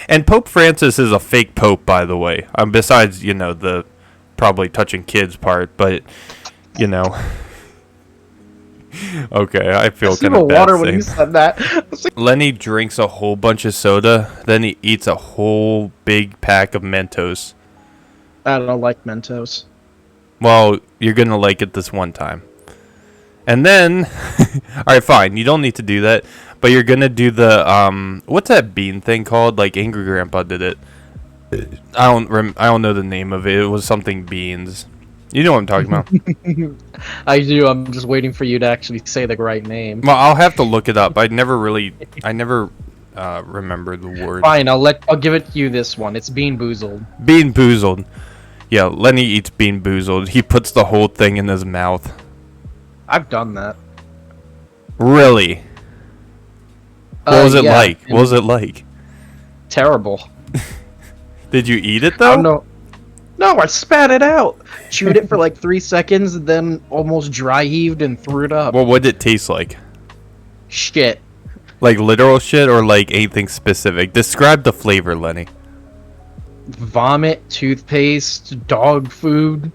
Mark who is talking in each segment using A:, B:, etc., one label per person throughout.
A: And Pope Francis is a fake pope, by the way. Besides, you know, the probably touching kids part, but you know. Okay, I feel kind of bad.
B: Water when you said that.
A: Lenny drinks a whole bunch of soda, then he eats a whole big pack of Mentos.
B: I don't like Mentos.
A: Well, you're gonna like it this one time. And then, alright, fine, you don't need to do that, but you're gonna do the, what's that bean thing called? Like, Angry Grandpa did it. I don't know the name of it. It was something beans. You know what I'm talking about.
B: I do. I'm just waiting for you to actually say the right name.
A: Well, I'll have to look it up. I never remember the word.
B: Fine, I'll give it to you this one. It's Bean Boozled.
A: Bean Boozled. Yeah, Lenny eats Bean Boozled. He puts the whole thing in his mouth.
B: I've done that.
A: Really? What was it
B: yeah,
A: like? What was it like?
B: Terrible.
A: Did you eat it though?
B: Oh, no, I spat it out. Chewed it for like 3 seconds, then almost dry heaved and threw it up.
A: Well, what did it taste like?
B: Shit.
A: Like literal shit or like anything specific? Describe the flavor, Lenny.
B: Vomit, toothpaste, dog food,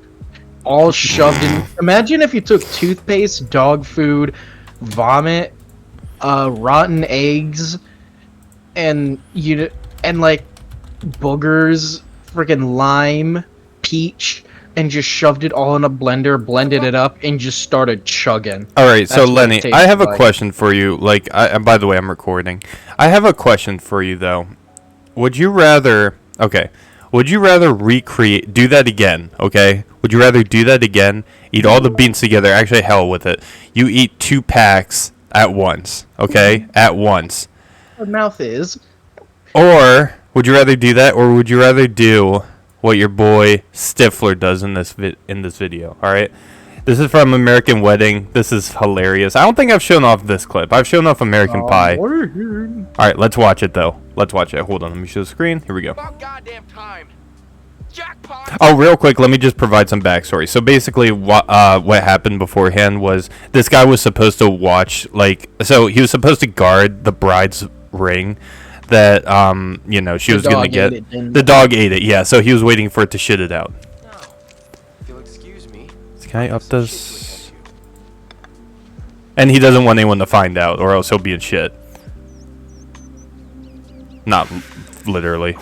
B: all shoved in. Imagine if you took toothpaste, dog food, vomit, rotten eggs, and like boogers, freaking lime, peach, and just shoved it all in a blender, blended it up, and just started chugging.
A: All right, so
B: That's what
A: Lenny,
B: it
A: I have a
B: tastes
A: question for you. Like, and by the way, I'm recording. I have a question for you though. Would you rather? Okay. Would you rather do that again? Okay. Would you rather do that again? Eat all the beans together. Actually, hell with it. You eat 2 packs at once. Okay, at once.
B: My mouth is.
A: Or would you rather do that, or would you rather do what your boy Stifler does in this video? All right. This is from American Wedding. This is hilarious. I don't think I've shown off this clip. I've shown off American Pie. All right, let's watch it though. Let's watch it. Hold on, let me show the screen. Here we go.
C: About goddamn time. Jackpot.
A: Oh, real quick, let me just provide some backstory. So basically, what happened beforehand was this guy was supposed to watch, so he was supposed to guard the bride's ring that you know, she was gonna get. The dog ate it. Yeah, so he was waiting for it to shit it out. Can I up this? And he doesn't want anyone to find out, or else he'll be in shit. Not literally.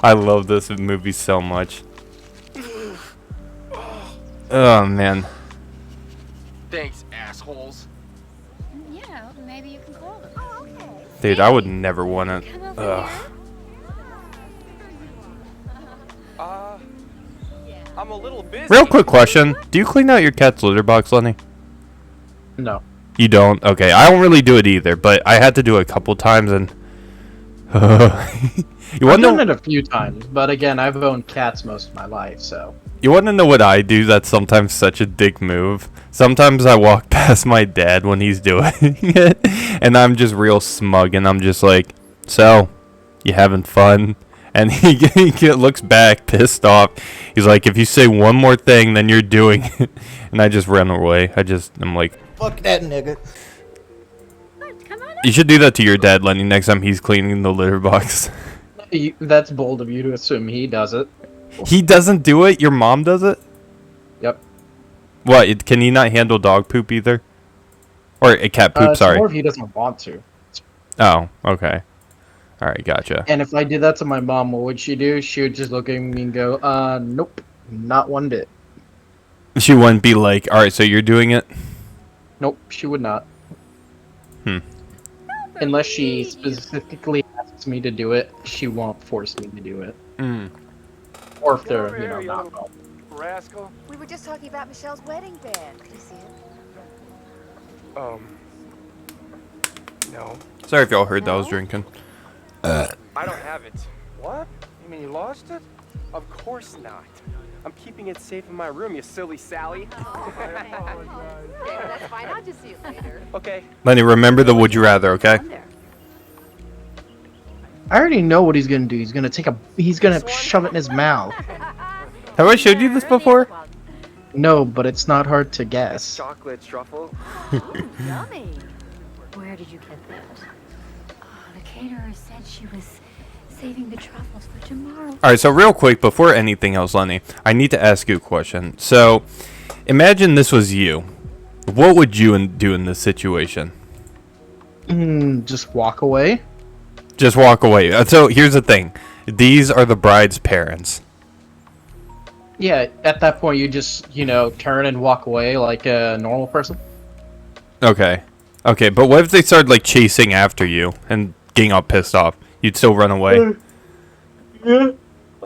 A: I love this movie so much. Oh man.
C: Thanks, assholes.
D: Yeah, maybe you can call them. Oh, okay.
A: Dude, I would never want it. Ugh.
C: I'm a little busy.
A: Real quick question. Do you clean out your cat's litter box, Lenny?
B: No.
A: You don't? Okay. I don't really do it either, but I had to do it a couple times and...
B: I've done it a few times, but again, I've owned cats most of my life, so...
A: You want to know what I do that's sometimes such a dick move? Sometimes I walk past my dad when he's doing it, and I'm just real smug, and I'm just like, so, you having fun? And he looks back, pissed off. He's like, if you say one more thing, then you're doing it. And I just run away. I'm like...
E: Fuck that nigga.
A: You should do that to your dad, Lenny, next time he's cleaning the litter box.
B: That's bold of you to assume he does it.
A: He doesn't do it? Your mom does it?
B: Yep.
A: What? Can he not handle dog poop either? Or a cat poop,
B: it's
A: sorry.
B: more if he doesn't want to.
A: Oh, okay. Alright, gotcha.
B: And if I did that to my mom, what would she do? She would just look at me and go, nope, not one bit.
A: She wouldn't be like, alright, so you're doing it?
B: Nope, she would not.
A: Hmm.
B: Unless she specifically asks me to do it, she won't force me to do it.
A: Mm.
B: Or if they're, not home.
C: Rascal.
D: We were just talking about Michelle's wedding band. Could you see it?
C: No.
A: Sorry if y'all heard that I was drinking.
C: I don't have it. What? You mean you lost it? Of course not. I'm keeping it safe in my room, you silly Sally.
D: Okay, well, that's fine. I'll just see it later.
C: Okay.
A: Lenny, remember the would you rather, okay?
B: I already know what he's gonna do. He's gonna shove it in his mouth.
A: Have I showed you this before?
B: No, but it's not hard to
C: It's
B: guess.
C: chocolate truffle.
D: Ooh, yummy. Where did you get that? Oh, the caterer said she was saving the truffles for tomorrow.
A: All right, so real quick, before anything else, Lenny, I need to ask you a question. So, imagine this was you. What would you do in this situation?
B: Just walk away.
A: Just walk away. So, here's the thing. These are the bride's parents.
B: Yeah, at that point you just, turn and walk away like a normal person.
A: Okay. Okay, but what if they started, like, chasing after you and getting all pissed off? You'd still run away?
B: Yeah,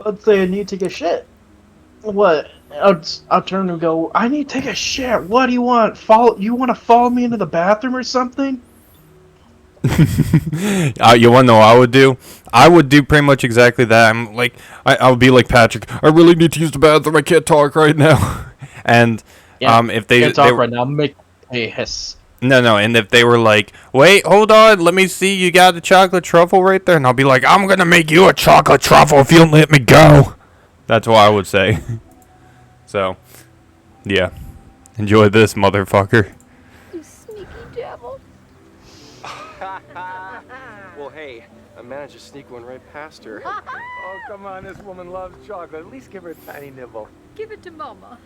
B: I'd say I need to take a shit. What? I'll turn and go, I need to take a shit. What do you want? You want to follow me into the bathroom or something?
A: You want to know what I would do? I would do pretty much exactly that. I'm like, I would be like Patrick. I really need to use the bathroom. I can't talk right now. And if they
B: can't talk
A: they,
B: right now, make a hiss.
A: no, and if they were like, wait, hold on, let me see, you got the chocolate truffle right there, and I'll be like, I'm gonna make you a chocolate truffle if you don't let me go. That's what I would say. So, yeah, enjoy this, motherfucker.
D: You sneaky devil.
C: Well, hey, I managed to sneak one right past her.
E: Oh, come on, this woman loves chocolate. At least give her a tiny nibble.
D: Give it to Mama.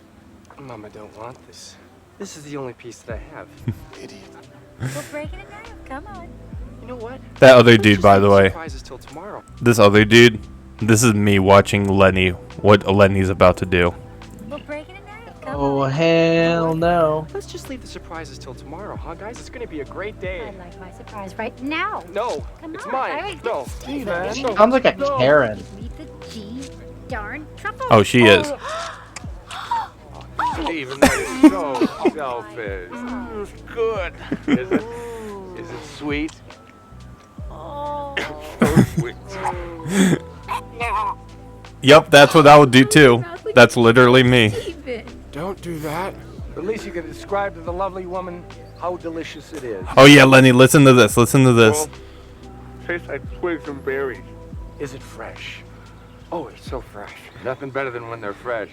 C: Mama don't want this. This is the only piece that I have. Idiot.
D: We're breaking it now. Come on.
C: You know what?
A: That other
C: Let's
A: dude,
C: just
A: by
C: leave
A: the way,
C: surprises till tomorrow.
A: this other dude, this is me watching Lenny, what Lenny's about to do.
D: We're breaking it now. Come
B: Oh,
D: on.
B: hell no.
C: Let's just leave the surprises till tomorrow, huh, guys? It's gonna be a great day.
D: I'd like my surprise right now.
C: No,
D: Come
C: it's
D: on.
C: mine. No.
E: Steven.
B: Sounds like a Karen.
D: Meet the G darn truffle.
A: Oh, she is.
E: Steven, that is so selfish. It's good. Is it? Is it sweet?
D: Oh.
E: So sweet.
A: Yep, that's what I would do too. That's literally me.
D: Steven.
E: Don't do that. At least you can describe to the lovely woman how delicious it is.
A: Oh yeah, Lenny, listen to this. Listen to this.
E: Tastes like twigs and berries. Is it fresh? Oh, it's so fresh. Nothing better than when they're fresh.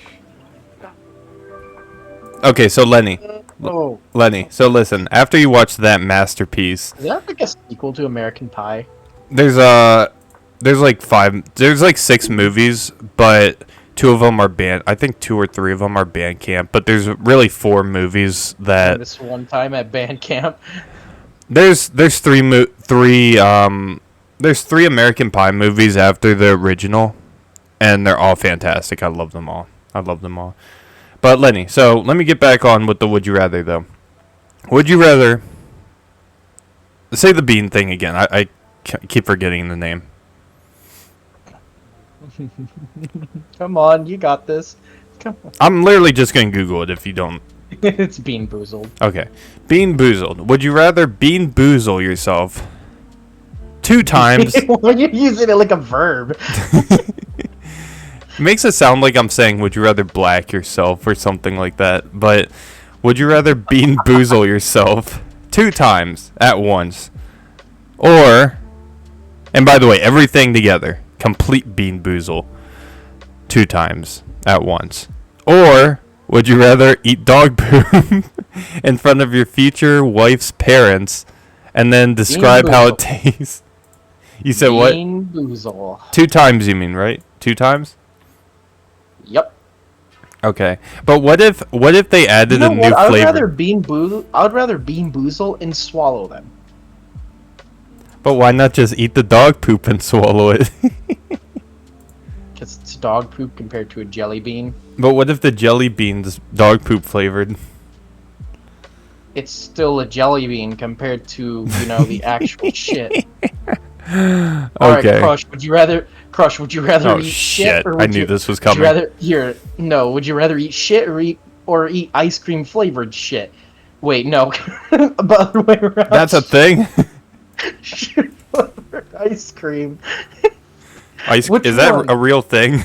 A: Okay, so Lenny,
B: Oh,
A: so listen. After you watch that masterpiece,
B: is that like a sequel to American Pie?
A: there's like 6 movies, but 2 of them are band. I think 2 or 3 of them are Bandcamp, but there's really 4 movies that
B: This one time at band camp.
A: there's 3 American Pie movies after the original, and they're all fantastic. I love them all. But Lenny, so let me get back on with the would you rather though. Would you rather say the bean thing again? I keep forgetting the name.
B: Come on, you got this. Come on.
A: I'm literally just gonna Google it if you don't.
B: It's Bean Boozled.
A: Okay, bean boozled. Would you rather bean boozle yourself 2 times?
B: Why are you using it like a verb?
A: Makes it sound like I'm saying would you rather black yourself or something like that. But would you rather bean boozle yourself 2 times at once, or, and by the way, everything together, complete bean boozle 2 times at once, or would you rather eat dog poop in front of your future wife's parents and then describe how it tastes? You said what?
B: Bean Boozle.
A: 2 times you mean, right? 2 times?
B: Yep.
A: Okay. But what if they added
B: You know
A: a new
B: what? I would
A: flavor?
B: rather Bean Boozle and swallow them.
A: But why not just eat the dog poop and swallow it?
B: Because it's dog poop compared to a jelly bean.
A: But what if the jelly bean's dog poop flavored?
B: It's still a jelly bean compared to, the actual shit. Alright,
A: Okay.
B: Krush, would you rather
A: Oh
B: eat
A: shit!
B: or
A: I
B: would
A: knew
B: you,
A: this was
B: would you
A: coming.
B: would you rather eat shit or eat ice cream flavored shit? Wait, no. The other way around.
A: That's a thing.
B: Shit flavored ice cream.
A: Is
B: Which
A: that
B: one?
A: a real thing?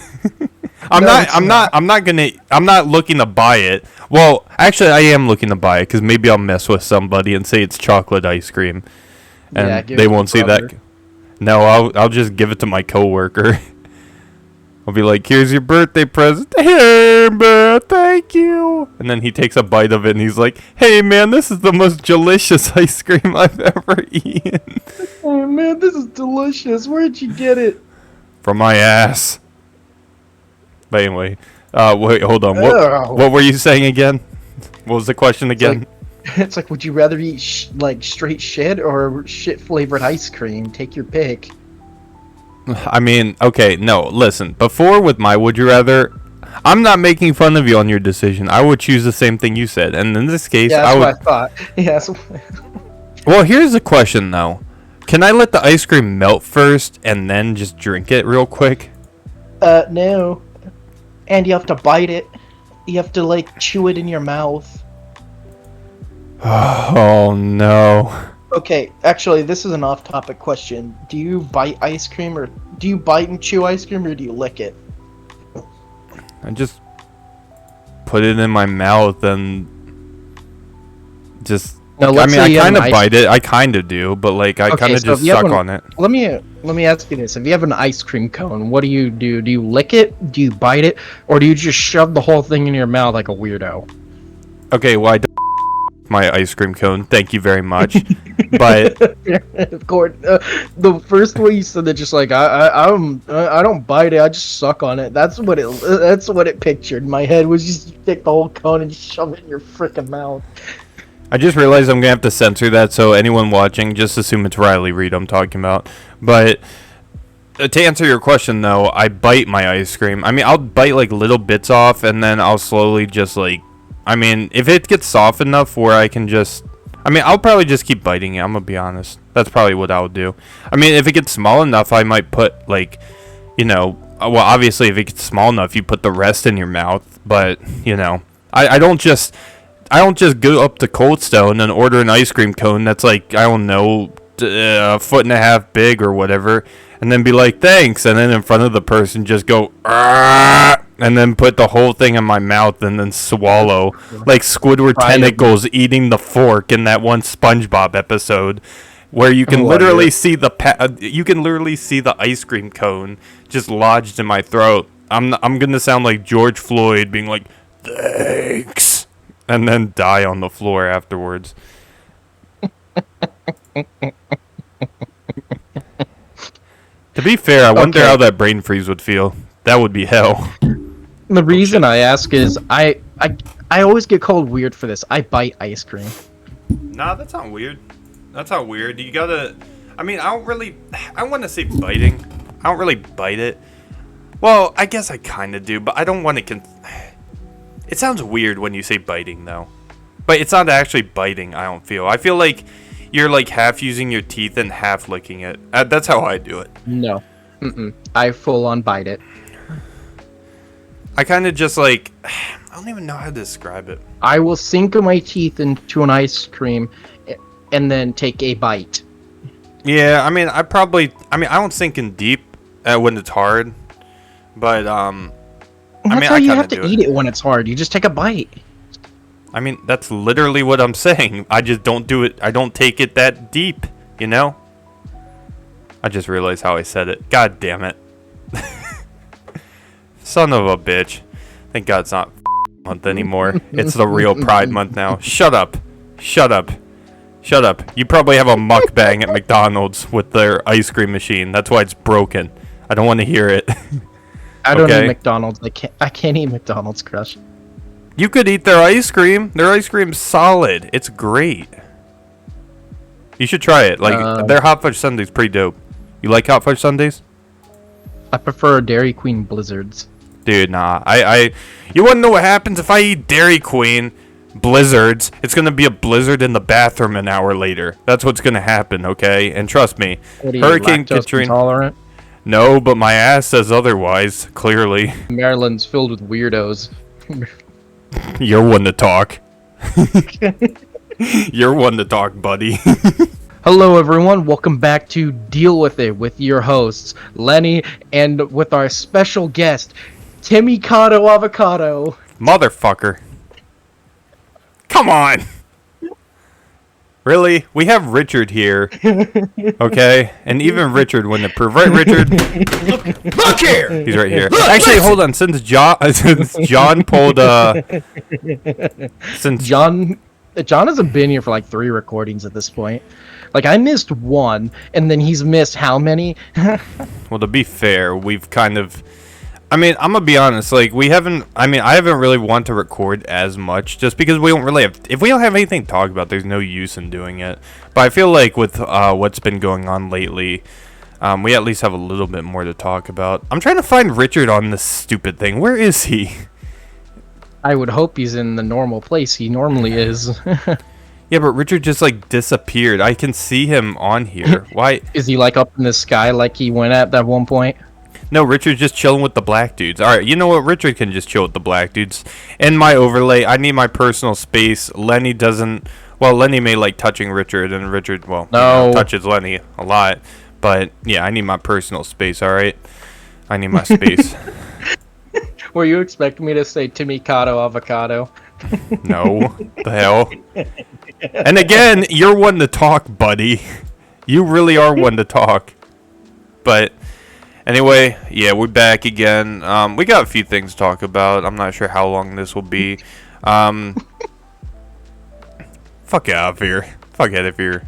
A: I'm
B: No,
A: not.
B: it's
A: I'm not looking to buy it. Well, actually, I am looking to buy it because maybe I'll mess with somebody and say it's chocolate ice cream, and
B: Yeah, give
A: they
B: it to
A: won't see
B: brother.
A: that. No, I'll just give it to my coworker. I'll be like, here's your birthday present. Hey, man, thank you. And then he takes a bite of it, and he's like, hey, man, this is the most delicious ice cream I've ever eaten.
B: Oh, man, this is delicious. Where'd you get it?
A: From my ass. But anyway, wait, hold on. What were you saying again? What was the question again?
B: It's like, would you rather eat straight shit or shit flavored ice cream? Take your pick.
A: I mean, okay, no, listen. Before with my would you rather, I'm not making fun of you on your decision. I would choose the same thing you said. And in this case,
B: yeah, that's
A: I would.
B: what I thought. Yes.
A: Well, here's the question though. Can I let the ice cream melt first and then just drink it real quick?
B: No. And you have to bite it. You have to, like, chew it in your mouth.
A: Oh, no.
B: Okay, actually, this is an off-topic question. Do you bite ice cream, or do you bite and chew ice cream, or do you lick it?
A: I just put it in my mouth and just...
B: No,
A: I mean, I kind of bite it. I kind of do, but, like, I kind of just suck on it.
B: Let me ask you this. If you have an ice cream cone, what do you do? Do you lick it? Do you bite it? Or do you just shove the whole thing in your mouth like a weirdo?
A: Okay, well, I don't my ice cream cone. Thank you very much. But...
B: Of course, the first way you said that, just like, I don't bite it. I just suck on it. That's what it pictured. My head was just take the whole cone and shove it in your freaking mouth.
A: I just realized I'm going to have to censor that, so anyone watching, just assume it's Riley Reed I'm talking about. But to answer your question, though, I bite my ice cream. I mean, I'll bite, like, little bits off, and then I'll slowly just, like... I mean, if it gets soft enough where I can just... I mean, I'll probably just keep biting it, I'm going to be honest. That's probably what I would do. I mean, if it gets small enough, I might put, like, you know... Well, obviously, if it gets small enough, you put the rest in your mouth. But, you know, I don't just go up to Cold Stone and order an ice cream cone that's like, I don't know, a foot and a half big or whatever, and then be like, thanks, and then in front of the person just go, Argh! And then put the whole thing in my mouth and then swallow, like Squidward tentacles eating the fork in that one SpongeBob episode, where you can literally see the ice cream cone just lodged in my throat. I'm gonna sound like George Floyd being like, thanks. And then die on the floor afterwards. To be fair, I wonder how that brain freeze would feel. That would be hell.
B: The reason I ask is I always get called weird for this. I bite ice cream.
A: Nah, that's not weird. That's not weird. You gotta... I mean, I want to say biting. I don't really bite it. Well, I guess I kind of do, but I don't want to... It sounds weird when you say biting, though. But it's not actually biting, I don't feel. I feel like you're, like, half using your teeth and half licking it. That's how I do it.
B: No. I full-on bite it.
A: I kind of just, like... I don't even know how to describe it.
B: I will sink my teeth into an ice cream and then take a bite.
A: Yeah, I mean, I don't sink in deep when it's hard. But,
B: That's how you have to eat it when it's hard. You just take a bite.
A: I mean, that's literally what I'm saying. I just don't do it. I don't take it that deep, you know? I just realized how I said it. God damn it. Son of a bitch. Thank God it's not month anymore. It's the real Pride month now. Shut up. Shut up. Shut up. You probably have a mukbang at McDonald's with their ice cream machine. That's why it's broken. I don't want to hear it.
B: I don't eat McDonald's. I can't eat McDonald's, Krush.
A: You could eat their ice cream. Their ice cream's solid. It's great. You should try it. Like, their hot fudge sundae's pretty dope. You like hot fudge sundaes?
B: I prefer Dairy Queen Blizzards.
A: Dude, nah. You wanna know what happens if I eat Dairy Queen Blizzards? It's gonna be a blizzard in the bathroom an hour later. That's what's gonna happen, okay? And trust me,
B: What are you,
A: Hurricane
B: lactose
A: Katrina.
B: intolerant?
A: No, but my ass says otherwise. Clearly,
B: Maryland's filled with weirdos.
A: you're one to talk. You're one to talk, buddy.
B: Hello, everyone. Welcome back to Deal With It with your hosts, Lenny, and with our special guest, Timmy Cotto Avocado.
A: Motherfucker. Come on. Really? We have Richard here. Okay? And even Richard wouldn't approve. Right, Richard?
F: Look here!
A: He's right here. Actually, hold on. Since John pulled since
B: John hasn't been here for like 3 recordings at this point. Like, I missed 1, and then he's missed how many?
A: Well, to be fair, we've kind of... I mean, I'm going to be honest. Like, I haven't really wanted to record as much just because we don't really have... If we don't have anything to talk about, there's no use in doing it. But I feel like with what's been going on lately, we at least have a little bit more to talk about. I'm trying to find Richard on this stupid thing. Where is he?
B: I would hope he's in the normal place he normally is.
A: Yeah, but Richard just, like, disappeared. I can see him on here. Why?
B: Is he, like, up in the sky like he went at that one point?
A: No, Richard's just chilling with the black dudes. Alright, you know what? Richard can just chill with the black dudes. In my overlay, I need my personal space. Lenny doesn't... Well, Lenny may like touching Richard, and Richard, well,
B: No.
A: touches Lenny a lot. But, yeah, I need my personal space, alright? I need my space.
B: Were you expecting me to say Timicado Avocado?
A: No. The hell? And again, you're one to talk, buddy. You really are one to talk. But anyway, yeah, we're back again. We got a few things to talk about. I'm not sure how long this will be. Fuck out of here. Fuck out of here.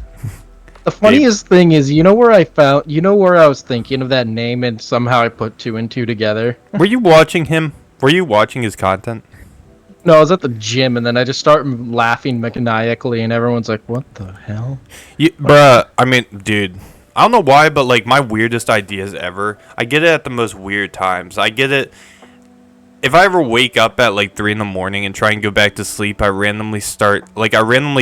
B: The funniest thing is, you know where I was thinking of that name, and somehow I put 2 and 2 together?
A: Were you watching him? Were you watching his content?
B: No, I was at the gym, and then I just started laughing maniacally, and everyone's like, what the hell?
A: Bruh, I mean, dude, I don't know why, but, like, my weirdest ideas ever, I get it at the most weird times. I get it, if I ever wake up at, like, 3 in the morning and try and go back to sleep, I randomly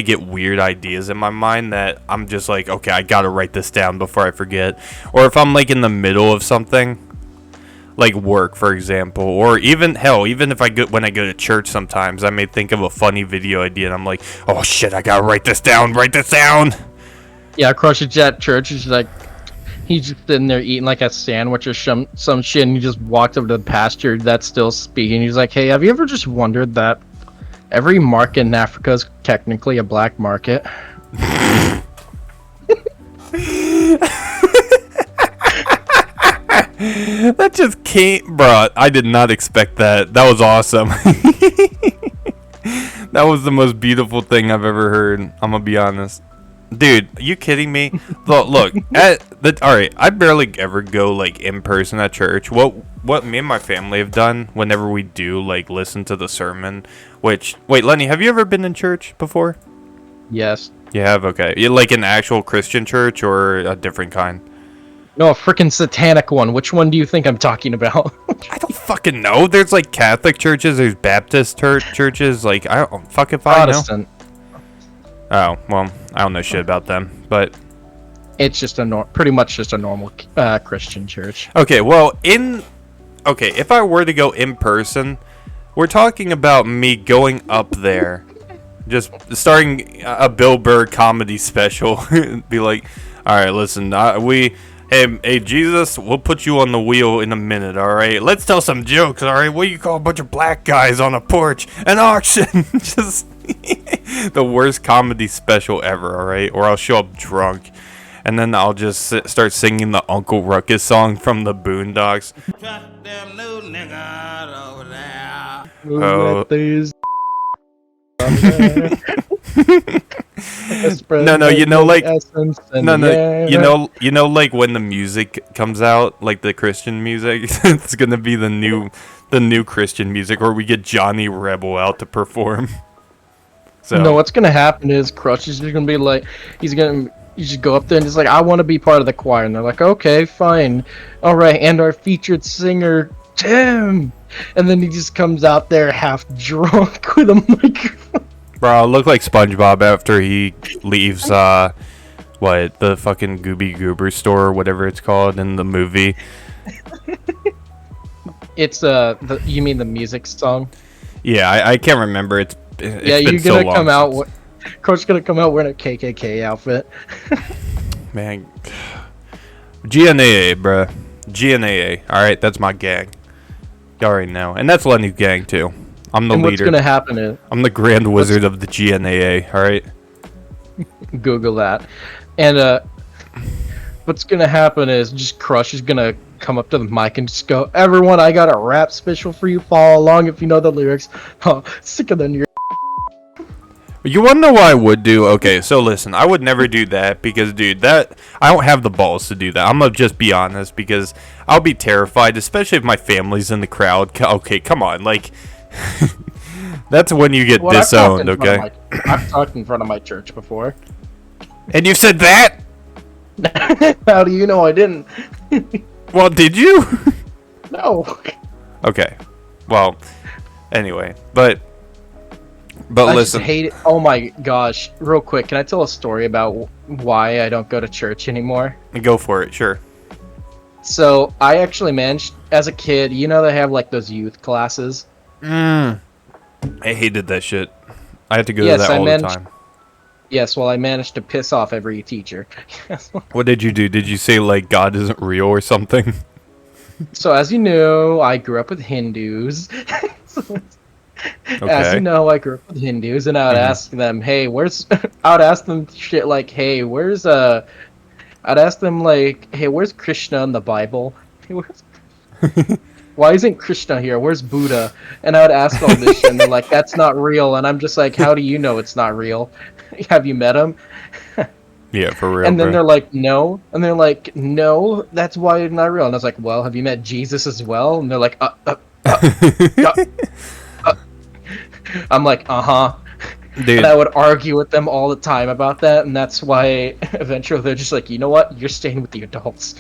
A: get weird ideas in my mind that I'm just like, okay, I gotta write this down before I forget. Or if I'm, like, in the middle of something, like work, for example, or even if when I go to church sometimes, I may think of a funny video idea and I'm like, oh shit, I gotta write this down.
B: Yeah, Krush is at church. He's just sitting there eating like a sandwich or some shit, and he just walks up to the pastor that's still speaking. He's like, hey, have you ever just wondered that every market in Africa is technically a black market?
A: That just came, bro. I did not expect that. That was awesome. That was the most beautiful thing I've ever heard. I'm gonna be honest, dude. Are you kidding me? Look, alright. I barely ever go like in person at church. What me and my family have done whenever we do like listen to the sermon. Wait, Lenny, have you ever been in church before?
B: Yes.
A: You have? Okay. You like an actual Christian church or a different kind?
B: No, a freaking satanic one. Which one do you think I'm talking about?
A: I don't fucking know. There's like Catholic churches, there's Baptist churches, like I don't fuck if I know.
B: Protestant.
A: Oh, well, I don't know shit about them, but
B: It's just pretty much just a normal Christian church.
A: okay, well, if I were to go in person, we're talking about me going up there, just starting a Bill Burr comedy special, be like, all right, listen, Hey, Jesus, we'll put you on the wheel in a minute, alright? Let's tell some jokes, alright? What do you call a bunch of black guys on a porch? An auction! Just the worst comedy special ever, alright? Or I'll show up drunk, and then I'll just start singing the Uncle Ruckus song from the Boondocks.
F: Goddamn new nigga over there.
A: No, you know, like you know, like when the music comes out, like the Christian music, it's gonna be the new Christian music, or we get Johnny Rebel out to perform. So
B: no, what's gonna happen is Krush is just gonna be like, you just go up there and just like, I want to be part of the choir, and they're like, okay, fine, all right, and our featured singer Tim, and then he just comes out there half drunk with a microphone.
A: Bro, I look like SpongeBob after he leaves, the fucking Gooby Goober store or whatever it's called in the movie.
B: It's, you mean the music song?
A: Yeah, I can't remember. It's
B: yeah,
A: been
B: you're
A: so
B: gonna
A: long
B: come out,
A: since...
B: Coach's gonna come out wearing a KKK outfit.
A: Man. GNAA, bruh. GNAA. Alright, that's my gang. You already know. And that's Lenny's gang, too. I'm the leader.
B: What's gonna happen is...
A: I'm the Grand Wizard of the GNAA, alright?
B: Google that. And what's gonna happen is just Krush is gonna come up to the mic and just go, "Everyone, I got a rap special for you. Follow along if you know the lyrics." Oh, sicker than your.
A: You want to know what I would do? Okay, so listen, I would never do that because, dude, that I don't have the balls to do that. I'm gonna just be honest because I'll be terrified, especially if my family's in the crowd. Okay, come on, like that's when you get
B: Well, I've talked
A: disowned.
B: in front of
A: Okay,
B: I've talked in front of my church before.
A: and you said that.
B: How do you know I didn't?
A: Well, did you?
B: No.
A: Okay, well, anyway, but
B: I
A: listen.
B: just hate it. Oh my gosh! Real quick, can I tell a story about why I don't go to church anymore?
A: Go for it, sure.
B: So I actually managed as a kid. You know they have like those youth classes.
A: I hated that shit. I had to go
B: Yes,
A: to that
B: I
A: all the
B: managed-
A: time.
B: Yes, well I managed to piss off every teacher.
A: What did you do? Did you say like God isn't real or something?
B: So as you know, I grew up with Hindus. As
A: Okay.
B: you know, I grew up with Hindus, and I would ask them, "Hey, where's?" I would ask them shit like, "Hey, where's I'd ask them like, "Hey, where's Krishna in the Bible? Hey, why isn't Krishna here? Where's Buddha?" And I would ask all this shit, and they're like, "That's not real." And I'm just like, "How do you know it's not real? Have you met him?"
A: Yeah, for real.
B: And then
A: bro.
B: they're like, "No," and they're like, "No, that's why it's not real." And I was like, "Well, have you met Jesus as well?" And they're like, I'm like, "Uh-huh."
A: Dude,
B: And I would argue with them all the time about that, and that's why eventually they're just like, "You know what? You're staying with the adults."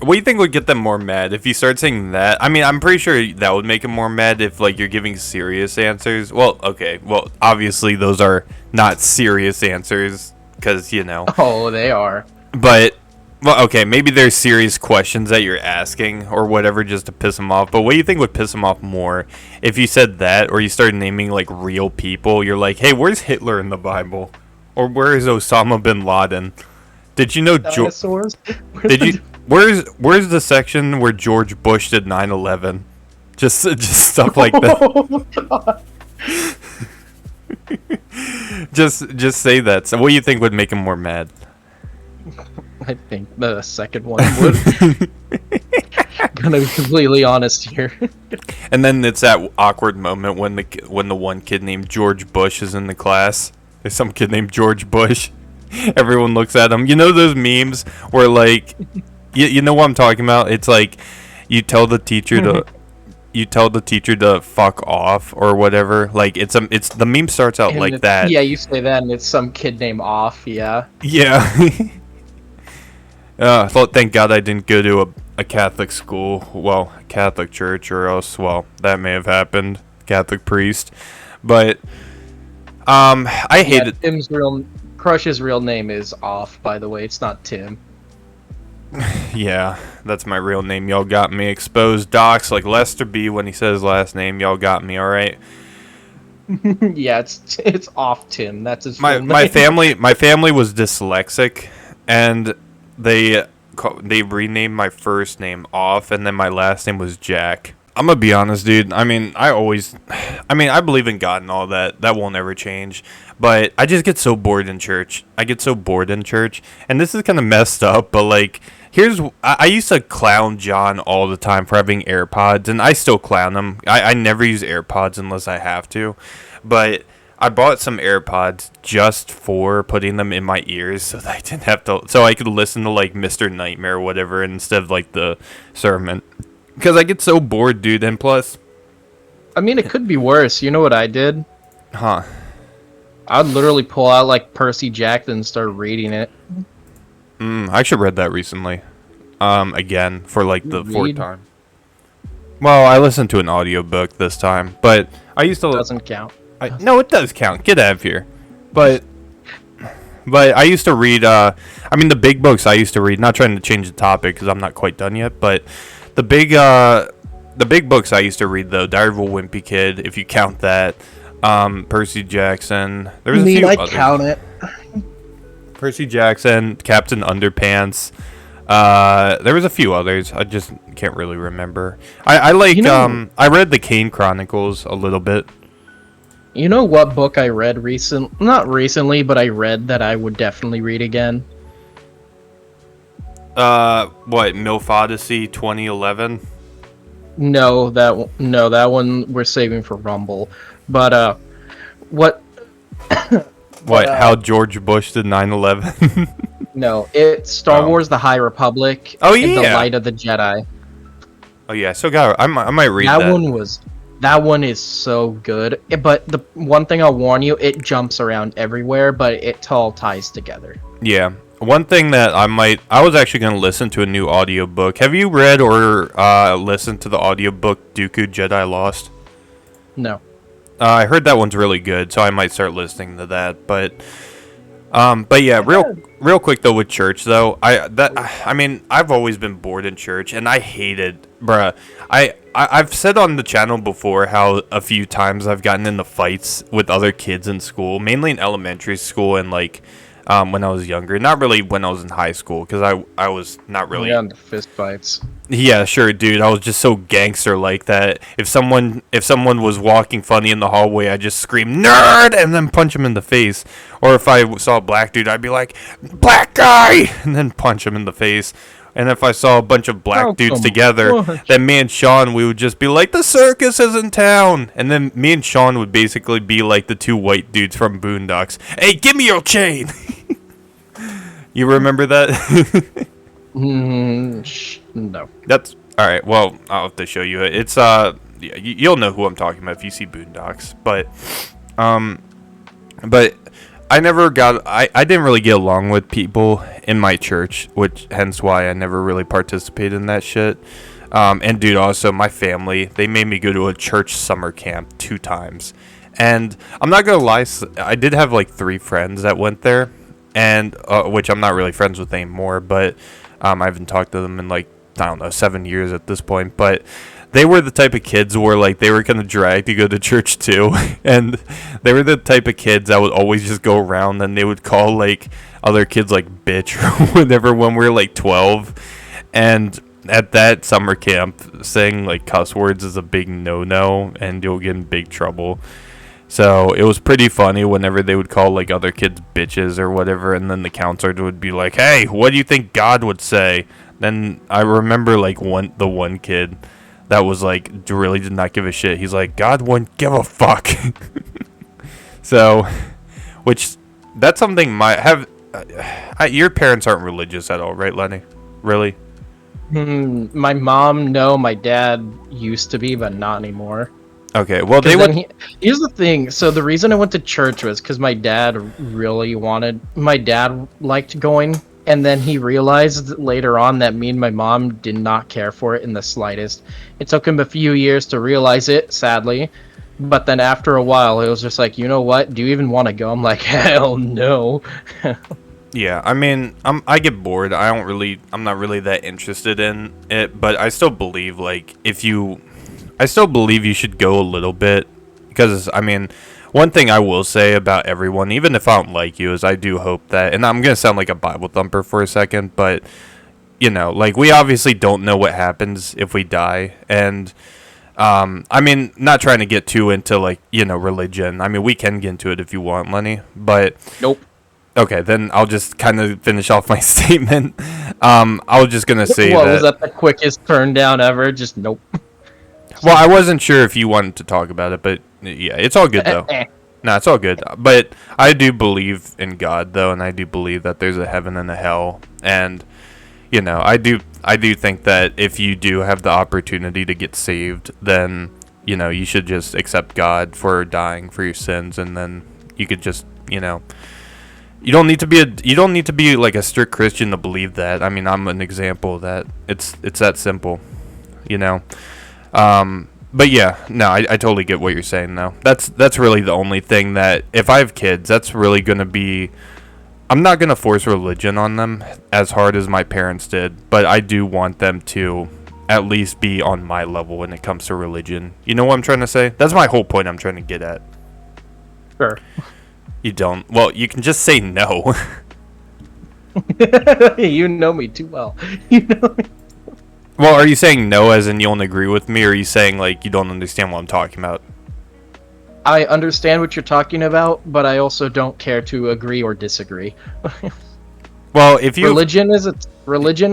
A: what do you think would get them more mad if you start saying that? I mean, I'm pretty sure that would make them more mad if like you're giving serious answers. Well, okay. Well, obviously those are not serious answers because, you know.
B: Oh, they are.
A: But well, okay, maybe there's serious questions that you're asking or whatever just to piss them off. But what do you think would piss them off more if you said that or you started naming like real people? You're like, "Hey, where's Hitler in the Bible?" Or "Where is Osama bin Laden?" Did you know
B: Dinosaurs?
A: Did you where's the section where George Bush did 9/11? Just stuff like that.
B: Oh, God.
A: just say that. So what do you think would make him more mad?
B: I think the second one would. Gonna be completely honest here.
A: And then it's that awkward moment when the one kid named George Bush is in the class. There's some kid named George Bush. Everyone looks at him. You know those memes where like you know what I'm talking about? It's like you tell the teacher to fuck off or whatever. Like it's the meme starts out
B: And
A: like that.
B: Yeah, you say that, and it's some kid named Off. Yeah.
A: Yeah. Thank God I didn't go to a Catholic school. Well, Catholic church, or else, well, that may have happened. Catholic priest. But I hated.
B: Crush's real name is Off, by the way. It's not Tim.
A: Yeah, that's my real name. Y'all got me exposed. Docs like Lester B when he says last name. Y'all got me. All right.
B: Yeah, it's Off Tim. That's his
A: My
B: full name.
A: family was dyslexic, and they renamed my first name Off, and then my last name was Jack. I'm gonna be honest, dude. I mean, I believe in God and all that. That won't ever change. But I just get so bored in church. And this is kind of messed up, but like, I used to clown John all the time for having AirPods, and I still clown him. I never use AirPods unless I have to. But I bought some AirPods just for putting them in my ears so that I didn't have to, so I could listen to like Mr. Nightmare or whatever instead of like the sermon. Because I get so bored, dude, and plus...
B: I mean, it could be worse. You know what I did?
A: Huh.
B: I'd literally pull out like Percy Jackson and start reading it.
A: I actually read that recently. Again, for like the fourth
B: Read?
A: time. Well, I listened to an audiobook this time, but I used to...
B: Doesn't count.
A: No, it does count. Get out of here. But I used to read, the big books I used to read, not trying to change the topic because I'm not quite done yet, but the big books I used to read, though, Diary of a Wimpy Kid, if you count that, Percy Jackson, there was a few others.
B: count it.
A: Percy Jackson, Captain Underpants, there was a few others, I just can't really remember. I like,
B: You know-
A: I read the Kane Chronicles a little bit.
B: You know what book I read not recently, but I read that I would definitely read again?
A: What, MILF Odyssey 2011?
B: No, that one we're saving for Rumble. But what
A: What, how George Bush did 9/11?
B: no, it's Star
A: Oh.
B: Wars: The High Republic.
A: Oh,
B: and The
A: yeah.
B: Light of the Jedi.
A: Oh yeah, so I might read that.
B: That one is so good. But the one thing I'll warn you, it jumps around everywhere, but it all ties together.
A: Yeah. One thing that I was actually going to listen to a new audiobook. Have you read or listened to the audiobook Dooku Jedi Lost?
B: No.
A: I heard that one's really good, so I might start listening to that. But yeah, real quick though with church though, I've always been bored in church, and I hated, bruh. I've said on the channel before how a few times I've gotten into fights with other kids in school, mainly in elementary school and like when I was younger. Not really when I was in high school, because I was not really.
B: We got into fist fights.
A: Yeah, sure, dude. I was just so gangster like that. If someone was walking funny in the hallway, I'd just scream "nerd" and then punch him in the face. Or if I saw a black dude, I'd be like "black guy" and then punch him in the face. And if I saw a bunch of black dudes together, then me and Sean, we would just be like, "the circus is in town." And then me and Sean would basically be like the two white dudes from Boondocks. "Hey, give me your chain." You remember that?
B: No.
A: That's all right. Well, I'll have to show you it. It's you'll know who I'm talking about if you see Boondocks. But I never got. I didn't really get along with people in my church, which hence why I never really participated in that shit. And dude, also my family, they made me go to a church summer camp 2 times, and I'm not gonna lie, I did have like 3 friends that went there, and which I'm not really friends with anymore, but I haven't talked to them in like, I don't know, 7 years at this point. But they were the type of kids where like they were kind of dragged to go to church too, and they were the type of kids that would always just go around and they would call like other kids like bitch or whatever when we were like 12. And at that summer camp, saying like cuss words is a big no-no, and you'll get in big trouble. So it was pretty funny whenever they would call like other kids bitches or whatever, and then the counselor would be like, "Hey, what do you think God would say?" Then I remember like the one kid that was like really did not give a shit. He's like, "God wouldn't give a fuck." So, which that's something your parents aren't religious at all, right, Lenny? Really?
B: My mom, no. My dad used to be, but not anymore.
A: Okay, well they would.
B: Here's the thing. So the reason I went to church was because my dad liked going, and then he realized later on that me and my mom did not care for it in the slightest. It took him a few years to realize it, sadly. But then after a while, it was just like, you know what? Do you even want to go? I'm like, hell no.
A: Yeah, I mean, I get bored. I'm not really that interested in it, but I still believe I still believe you should go a little bit, because I mean, one thing I will say about everyone, even if I don't like you, is I do hope that, and I'm gonna sound like a Bible thumper for a second, but you know, like we obviously don't know what happens if we die, and I mean, not trying to get too into like, you know, religion. I mean, we can get into it if you want, Lenny, but
B: Nope.
A: Okay, then I'll just kind of finish off my statement. I was just gonna say
B: Was that the quickest turn down ever? Just nope.
A: Well, I wasn't sure if you wanted to talk about it, but yeah, it's all good though. No, it's all good. But I do believe in God though, and I do believe that there's a heaven and a hell, and you know, I do think that if you do have the opportunity to get saved, then you know, you should just accept God for dying for your sins, and then you could just, you know, you don't need to be like a strict Christian to believe that. I mean, I'm an example of that. It's that simple, you know. But yeah, no, I totally get what you're saying though. That's really the only thing that, if I have kids, that's really gonna be, I'm not gonna force religion on them as hard as my parents did, but I do want them to at least be on my level when it comes to religion. You know what I'm trying to say? That's my whole point I'm trying to get at.
B: Sure.
A: You don't? Well, you can just say no.
B: You know me too well. You know me.
A: Well, are you saying no as in you don't agree with me, or are you saying like you don't understand what I'm talking about?
B: I understand what you're talking about, but I also don't care to agree or disagree.
A: Well, if you
B: Religion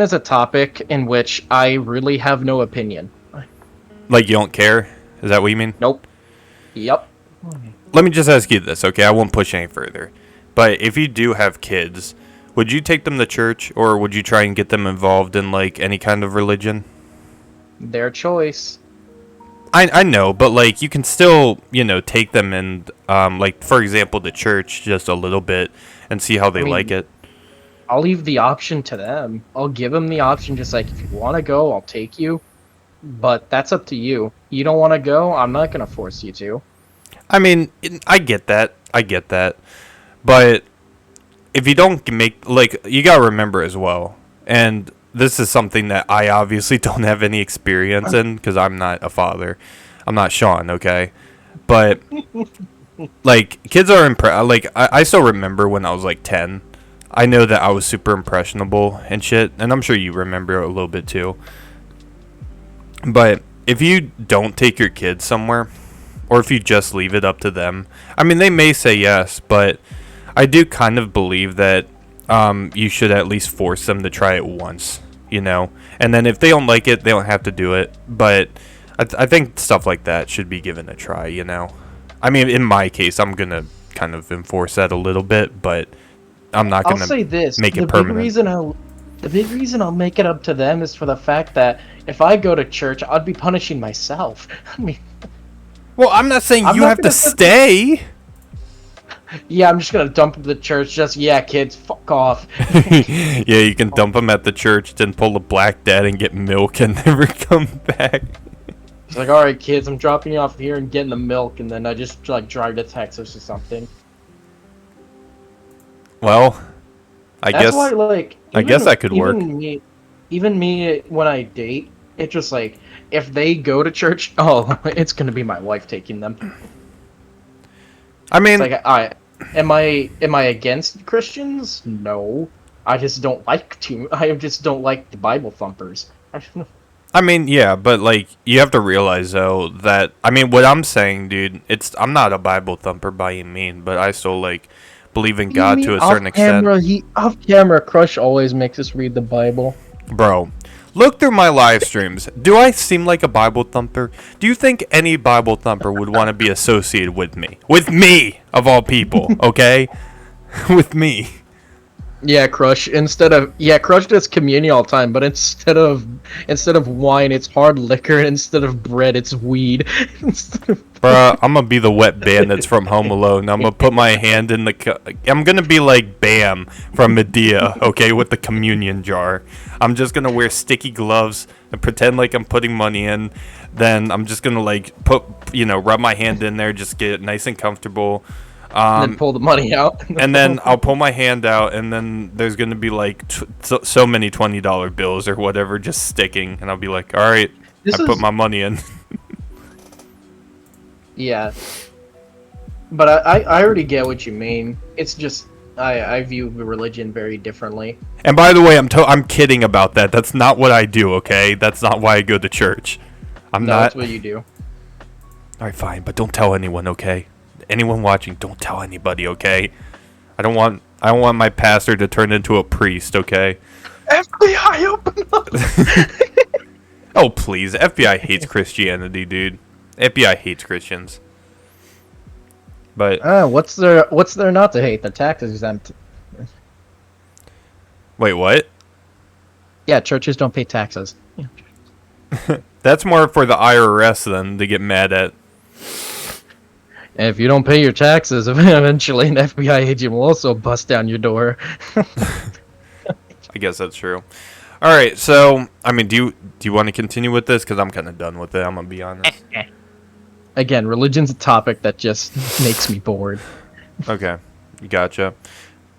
B: is a topic in which I really have no opinion.
A: like, you don't care. Is that what you mean?
B: Nope. Yep.
A: Let me just ask you this, okay? I won't push any further. But if you do have kids, would you take them to church, or would you try and get them involved in, like, any kind of religion?
B: Their choice.
A: I know, but, like, you can still, you know, take them in, like, for example, to church just a little bit and see how they like it.
B: I'll leave the option to them. I'll give them the option, just like, if you want to go, I'll take you. But that's up to you. You don't want to go, I'm not going to force you to.
A: I mean, I get that. I get that. But if you don't make, like, you got to remember as well, and this is something that I obviously don't have any experience in because I'm not a father. I'm not Sean, okay? But, like, kids are, like, I still remember when I was, like, 10. I know that I was super impressionable and shit, and I'm sure you remember a little bit too. But if you don't take your kids somewhere, or if you just leave it up to them, I mean, they may say yes, but I do kind of believe that you should at least force them to try it once, you know? And then if they don't like it, they don't have to do it. But I think stuff like that should be given a try, you know? I mean, in my case, I'm going to kind of enforce that a little bit, but I'm not going to make it permanent.
B: The big reason I'll make it up to them is for the fact that if I go to church, I'd be punishing myself. I mean,
A: well, I'm not saying you have to stay.
B: Yeah, I'm just gonna dump them to the church. Just, yeah, kids, fuck off.
A: Yeah, you can dump them at the church, then pull a black dad and get milk and never come back.
B: It's like, all right, kids, I'm dropping you off here and getting the milk, and then I just like drive to Texas or something.
A: Well, I
B: That's
A: guess
B: why, like,
A: I guess that could work.
B: Even me, when I date, it's just like, if they go to church, oh, it's gonna be my wife taking them.
A: I mean,
B: It's like, am I against Christians? No, I just don't like to. I just don't like the Bible thumpers.
A: I mean, yeah, but like you have to realize though that I mean, what I'm saying, dude, I'm not a Bible thumper by any means, but I still like believe in God to a certain extent.
B: Off camera, Krush always makes us read the Bible.
A: Bro, look through my live streams. Do I seem like a Bible thumper? Do you think any Bible thumper would want to be associated with me? With me, of all people, okay? With me.
B: Yeah, Krush. Krush does communion all the time, but instead of wine, it's hard liquor, and instead of bread, it's weed.
A: Bruh, I'm gonna be the wet bandits from Home Alone. I'm gonna put my hand in I'm gonna be like Bam from Medea, okay, with the communion jar. I'm just gonna wear sticky gloves and pretend like I'm putting money in. Then I'm just gonna like rub my hand in there, just get it nice and comfortable.
B: And then pull the money out.
A: And then I'll pull my hand out, and then there's gonna be like so many $20 bills or whatever just sticking, and I'll be like, all right, put my money in.
B: Yeah, but I already get what you mean. It's just I view religion very differently.
A: And by the way, I'm kidding about that. That's not what I do. Okay, that's not why I go to church. I'm not.
B: That's what you do.
A: All right, fine, but don't tell anyone. Okay, anyone watching, don't tell anybody. Okay, I don't want my pastor to turn into a priest. Okay.
B: FBI, open up.
A: Oh please, FBI hates Christianity, dude. FBI hates Christians. But
B: what's there not to hate? The tax exempt.
A: wait, what?
B: Yeah, churches don't pay taxes. Yeah.
A: That's more for the IRS than to get mad at.
B: And if you don't pay your taxes, eventually an FBI agent will also bust down your door.
A: I guess that's true. All right, so I mean, do you want to continue with this? Because I'm kind of done with it. I'm gonna be honest.
B: Again, religion's a topic that just makes me bored.
A: Okay, gotcha.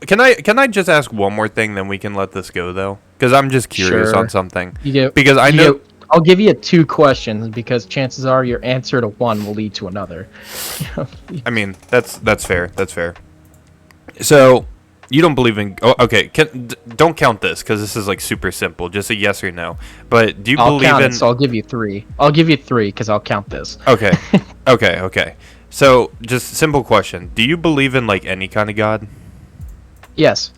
A: Can I just ask one more thing, then we can let this go though? Because I'm just curious
B: Sure.
A: on something.
B: Because I'll give you 2 questions because chances are your answer to one will lead to another.
A: I mean, that's fair. That's fair. So, you don't believe in? Oh, okay. Don't count this because this is like super simple. Just a yes or no. But do you
B: I'll
A: believe
B: count
A: in?
B: it, so I'll give you 3. I'll give you 3 because I'll count this.
A: Okay. Okay. So, just simple question. Do you believe in, like, any kind of God?
B: Yes.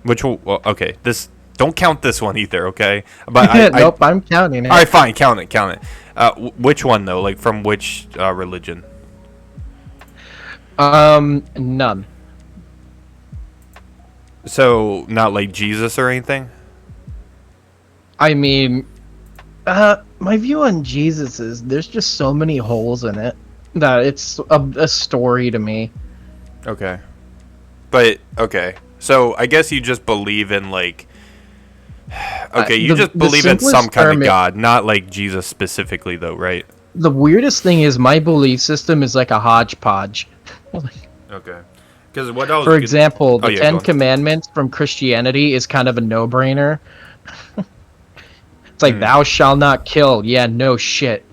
A: Which will, well, okay, this, don't count this one either, okay? But
B: Nope, I'm counting it.
A: All right, fine, count it. Which one, though? Like, from which religion?
B: None.
A: So, not like Jesus or anything?
B: I mean, my view on Jesus is there's just so many holes in it that it's a story to me.
A: Okay. But, okay. So, I guess you just believe in, like... Okay, you just believe in some kind of God, not like Jesus specifically, though, right?
B: The weirdest thing is my belief system is like a hodgepodge.
A: Okay. Because what else?
B: For example, the
A: yeah,
B: Ten Commandments from Christianity is kind of a no-brainer. It's like, thou shalt not kill. Yeah, no shit.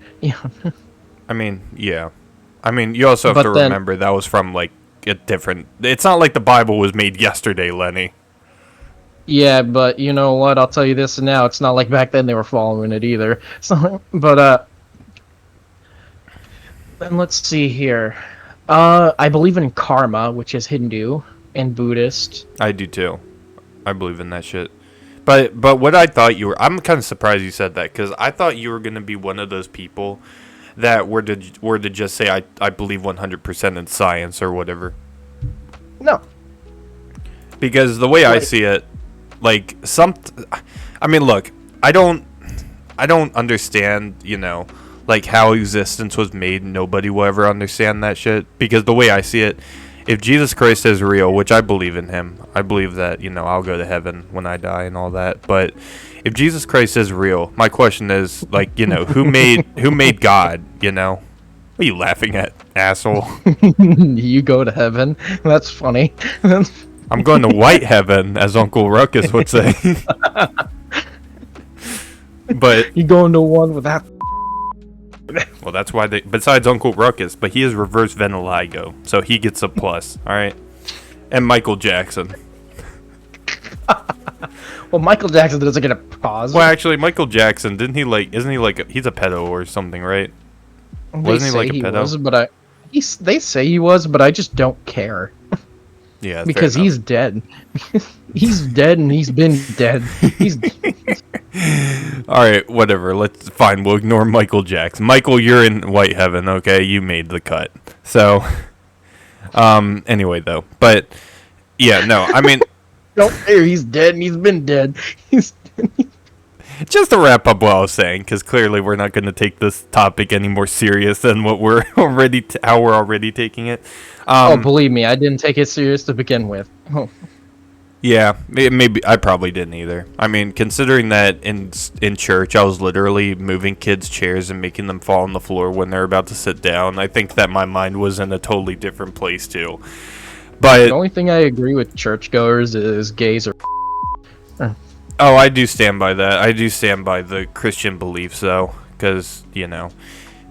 A: I mean, yeah. I mean, you also have to remember that was from, like, a different... It's not like the Bible was made yesterday, Lenny.
B: Yeah, but you know what? I'll tell you this now. It's not like back then they were following it either. So, but, then let's see here. I believe in karma, which is Hindu and Buddhist.
A: I do, too. I believe in that shit. But what I thought you were... I'm kind of surprised you said that, because I thought you were going to be one of those people that were to just say, I believe 100% in science or whatever.
B: No.
A: Because the way I see it, like, I mean, look, I don't understand, you know, like, how existence was made. Nobody will ever understand that shit. Because the way I see it, if Jesus Christ is real, which I believe in him, I believe that, you know, I'll go to heaven when I die and all that. But if Jesus Christ is real, my question is, like, you know, who made God, you know? What are you laughing at, asshole?
B: You go to heaven. That's funny.
A: I'm going to white heaven, as Uncle Ruckus would say. But
B: you go into one with that.
A: Well, that's why they... Besides Uncle Ruckus, but he is reverse Veneligo, so he gets a plus, alright? And Michael Jackson.
B: Well, Michael Jackson doesn't get a pause.
A: Well, actually, Michael Jackson, didn't he, like... Isn't he, like... He's a pedo or something, right? Wasn't he, like, a pedo?
B: Was, but they say he was, but I just don't care.
A: Yeah,
B: because he's dead. He's dead and he's been dead. He's...
A: Alright, whatever. Fine, we'll ignore Michael Jackson. Michael, you're in white heaven, okay? You made the cut. So, anyway, though. But, yeah, no, I mean...
B: Don't care, he's dead and he's been dead.
A: Just to wrap up what I was saying, because clearly we're not going to take this topic any more serious than what we're already how we're already taking it.
B: Oh, believe me, I didn't take it serious to begin with. Oh.
A: Yeah, maybe I probably didn't either. I mean, considering that in church I was literally moving kids' chairs and making them fall on the floor when they're about to sit down, I think that my mind was in a totally different place too. But
B: the only thing I agree with churchgoers is gays are.
A: Oh, I do stand by that. I do stand by the Christian beliefs, though, because, you know,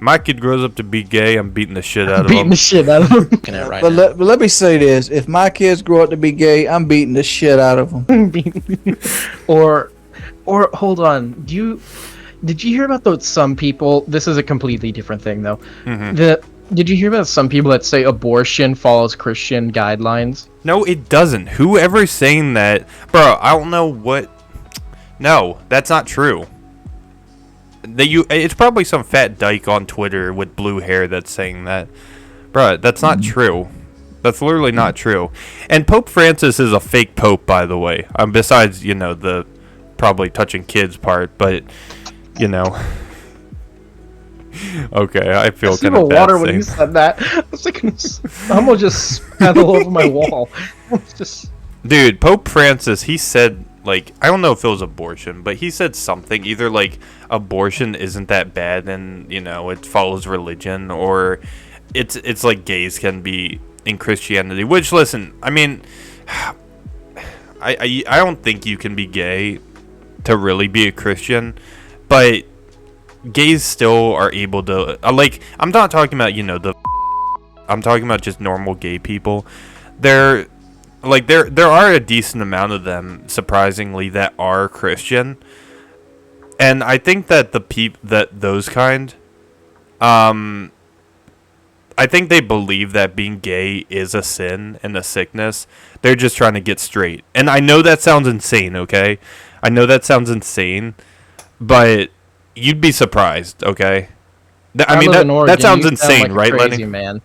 A: my kid grows up to be gay, I'm beating the shit out of him.
B: Beating the shit out of him.
G: But let me say this: if my kids grow up to be gay, I'm beating the shit out of them.
B: or hold on, did you hear about some people? This is a completely different thing, though.
A: Mm-hmm.
B: Did you hear about some people that say abortion follows Christian guidelines?
A: No, it doesn't. Whoever's saying that, bro, I don't know what. No, that's not true. It's probably some fat dyke on Twitter with blue hair that's saying that. Bruh, that's not true. That's literally not true. And Pope Francis is a fake pope, by the way. Besides, you know, the probably touching kids part, but, you know. Okay, I feel kind of bad
B: water when you said that. I was like, I almost just spat all over my wall.
A: Dude, Pope Francis, he said, like, I don't know if it was abortion, but he said something, either like abortion isn't that bad and, you know, it follows religion, or it's like gays can be in Christianity, which, listen, I mean, I don't think you can be gay to really be a Christian, but gays still are able to, like, I'm not talking about, you know, I'm talking about just normal gay people. There are a decent amount of them, surprisingly, that are Christian, and I think that those kind, I think they believe that being gay is a sin and a sickness. They're just trying to get straight. And I know that sounds insane, okay? I know that sounds insane, but you'd be surprised, okay? I mean, that sounds insane,
B: like
A: right,
B: crazy
A: Lenny?
B: man.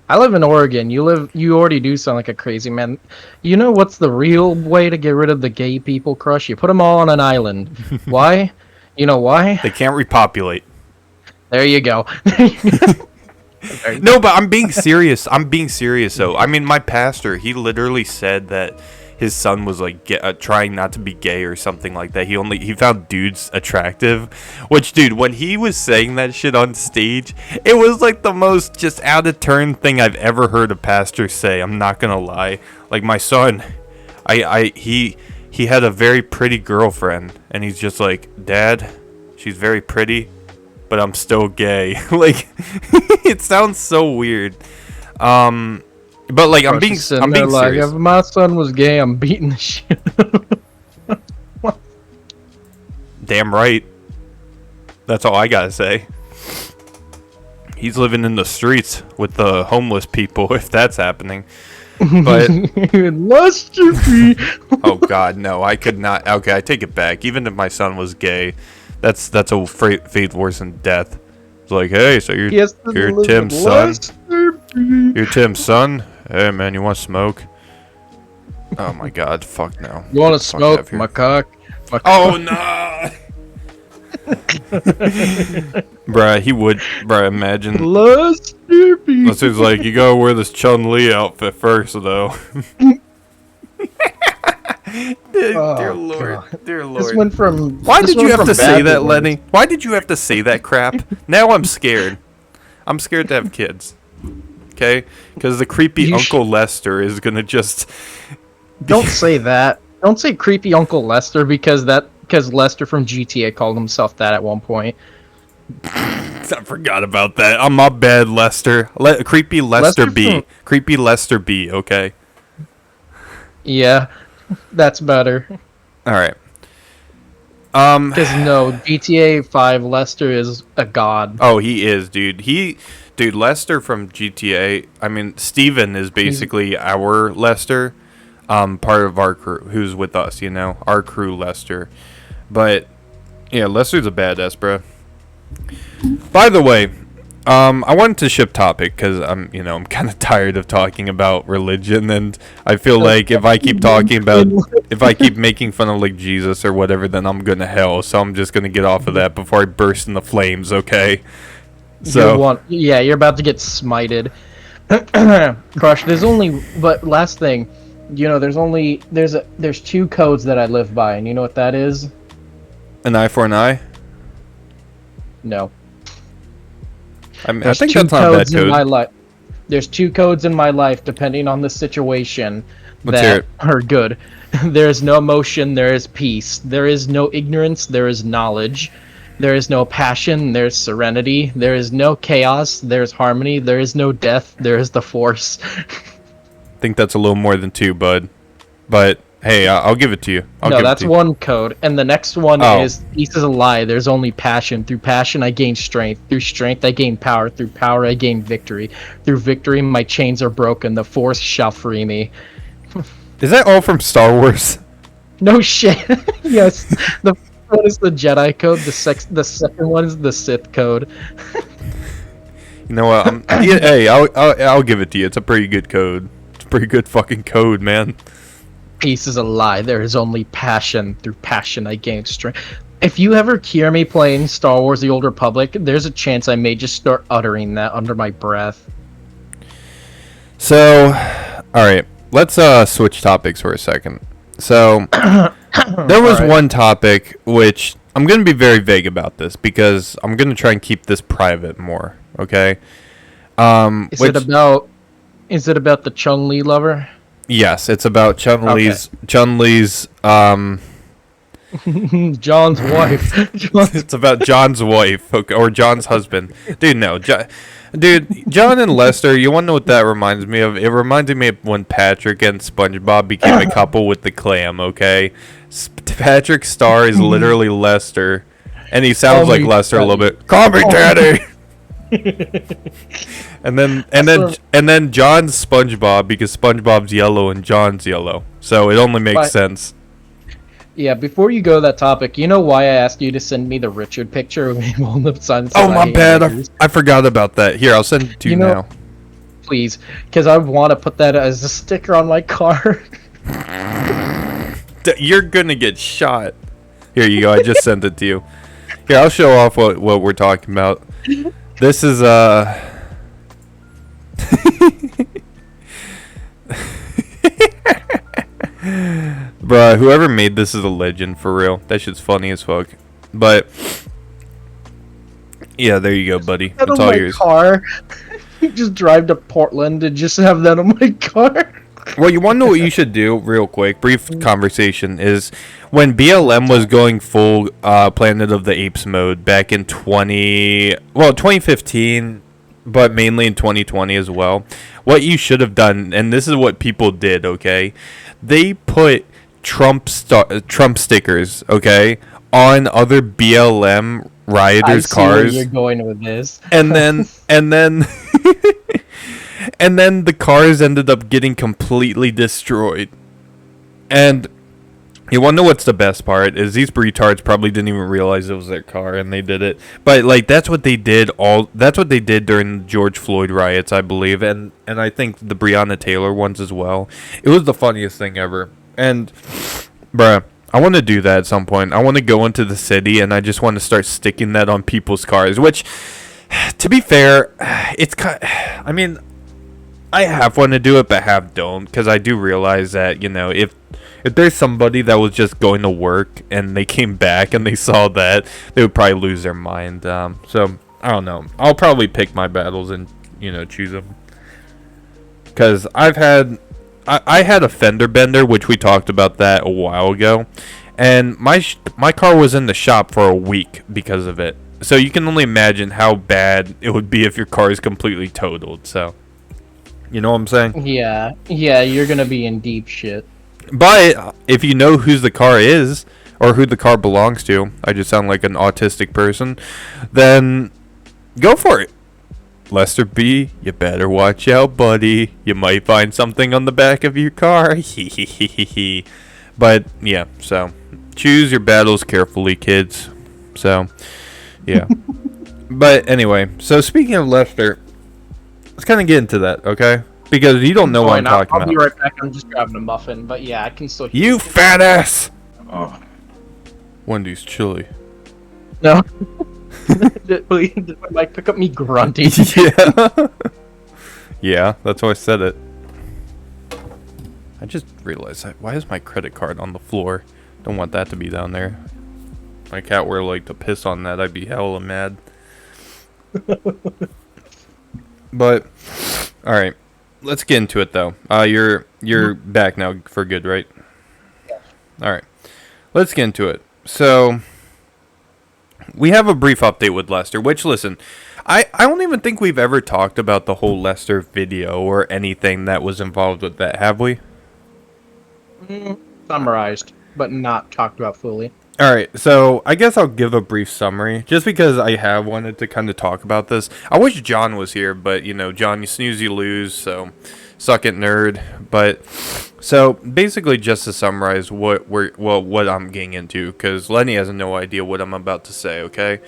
B: I live in Oregon. You already do sound like a crazy man. You know what's the real way to get rid of the gay people, Krush? You put them all on an island. Why? You know why?
A: They can't repopulate.
B: There you go.
A: No, but I'm being serious. I'm being serious, though. I mean, my pastor, he literally said that his son was like trying not to be gay or something like that. He found dudes attractive, which, dude, when he was saying that shit on stage, it was like the most just out of turn thing I've ever heard a pastor say. I'm not gonna lie. Like, my son, he had a very pretty girlfriend, and he's just like, Dad, she's very pretty, but I'm still gay. Like, it sounds so weird. But like, I'm being serious.
B: Like, if my son was gay, I'm beating the shit.
A: Damn right. That's all I gotta say. He's living in the streets with the homeless people, if that's happening. But
B: Lester B.
A: Oh God, no! I could not. Okay, I take it back. Even if my son was gay, that's a fate worse than death. It's like, hey, so you're Tim's son. You're Tim's son. Hey man, you want to smoke? Oh my God, fuck no.
B: You want to smoke my cock?
A: Oh no! Bruh, he would. Bruh, imagine. Lester's like, you gotta wear this Chun-Li outfit first, though. Dear Lord. Dear Lord.
B: This went from.
A: Why did you have to say that, Lenny? Why did you have to say that crap? Now I'm scared. I'm scared to have kids. Okay? Because the creepy Uncle Lester is gonna just.
B: Don't say that. Don't say creepy Uncle Lester because Lester from GTA called himself that at one point.
A: I forgot about that. I'm my bad, Lester. Creepy Lester B. Creepy Lester B. Okay.
B: Yeah, that's better.
A: All right.
B: Because no, GTA 5 Lester is a god.
A: Oh, he is, dude. Dude, Lester from GTA. I mean, Steven is basically our Lester. Part of our crew, who's with us, you know, our crew, Lester. But yeah, Lester's a badass, bro. By the way, I wanted to shift topic because I'm kind of tired of talking about religion, and I feel like if I keep making fun of like Jesus or whatever, then I'm going to hell. So I'm just going to get off of that before I burst in the flames. Okay. So
B: you're about to get smited. Krush, but last thing. You know, there's two codes that I live by, and you know what that is?
A: An eye for an eye?
B: No.
A: I think that's not a bad code.
B: There's two codes in my life, depending on the situation,
A: Let's hear it.
B: are good. There is no emotion, there is peace. There is no ignorance, there is knowledge. There is no passion, there's serenity. There is no chaos, there's harmony. There is no death, there is the force.
A: I think that's a little more than two, bud. But hey, I'll give it to you.
B: That's one code, and the next one is peace is a lie. There's only passion. Through passion, I gain strength. Through strength, I gain power. Through power, I gain victory. Through victory, my chains are broken. The force shall free me.
A: Is that all from Star Wars?
B: No shit. Yes. The first one is the Jedi code. The second one is the Sith code.
A: You know what? Hey, I'll give it to you. It's a pretty good code. Pretty good fucking code, man.
B: Peace is a lie. There is only passion. Through passion, I gain strength. If you ever hear me playing Star Wars: The Old Republic, there's a chance I may just start uttering that under my breath.
A: So, all right, let's switch topics for a second. So, there was one topic which I'm going to be very vague about this because I'm going to try and keep this private more. Okay.
B: Is it about the Chun-Li lover?
A: Yes, it's about Chun-Li's
B: John's wife.
A: It's about John's wife, or John's husband. Dude, no. John and Lester, you want to know what that reminds me of? It reminded me of when Patrick and SpongeBob became a couple with the clam, okay? Patrick Star is literally Lester, and he sounds like Lester a little bit. Call me Daddy! And then John's SpongeBob because SpongeBob's yellow and John's yellow. So it only makes sense.
B: Yeah, before you go to that topic, you know why I asked you to send me the Richard picture of me holding up signs?
A: Oh, my bad. I forgot about that. Here, I'll send it to you now.
B: Please, because I want to put that as a sticker on my car.
A: You're gonna get shot. Here you go. I just sent it to you. Here, I'll show off what we're talking about. This is Bruh, whoever made this is a legend for real. That shit's funny as fuck. But yeah, there you go, buddy. It's all yours.
B: Car. You just drive to Portland and just have that on my car.
A: Well, you want to know what you should do real quick? Brief conversation is when BLM was going full Planet of the Apes mode back in 2015, but mainly in 2020 as well. What you should have done, and this is what people did, okay? They put Trump stickers, okay, on other BLM rioters' cars.
B: Where you're going with this.
A: And then and then the cars ended up getting completely destroyed. And you want to know what's the best part is these retards probably didn't even realize it was their car and they did it. But like that's what they did during the George Floyd riots, I believe, and I think the Breonna Taylor ones as well. It was the funniest thing ever. And bruh, I want to do that at some point. I want to go into the city and I just want to start sticking that on people's cars, which to be fair, I mean, I half want to do it, but half don't, because I do realize that, you know, if there's somebody that was just going to work and they came back and they saw that, they would probably lose their mind. So, I don't know. I'll probably pick my battles and, you know, choose them. Because I had a fender bender, which we talked about that a while ago. And my car was in the shop for a week because of it. So you can only imagine how bad it would be if your car is completely totaled. So, you know what I'm saying?
B: Yeah, you're gonna be in deep shit.
A: But if you know whose the car is or who the car belongs to, I just sound like an autistic person, then go for it. Lester B, you better watch out, buddy. You might find something on the back of your car. But yeah, so choose your battles carefully, kids. So yeah. But anyway, so speaking of Lester, let's kind of get into that, okay? Because you don't know what I'm talking about.
B: I'll be right back. I'm just grabbing a muffin, but yeah, I can still hear
A: you. Fat ass! Oh. Wendy's chili.
B: No. Did Mike pick up me grunting?
A: Yeah. Yeah, that's why I said it. I just realized, why is my credit card on the floor? Don't want that to be down there. My cat were like to piss on that, I'd be hella mad. But alright, let's get into it though. You're back now for good, right? Alright, let's get into it. So we have a brief update with Lester, which, listen, I don't even think we've ever talked about the whole Lester video or anything that was involved with that, have we?
B: Summarized, but not talked about fully.
A: Alright, so I guess I'll give a brief summary, just because I have wanted to kind of talk about this. I wish John was here, but, you know, John, you snooze, you lose, so suck it, nerd. But, so, basically, just to summarize what I'm getting into, because Lenny has no idea what I'm about to say, okay?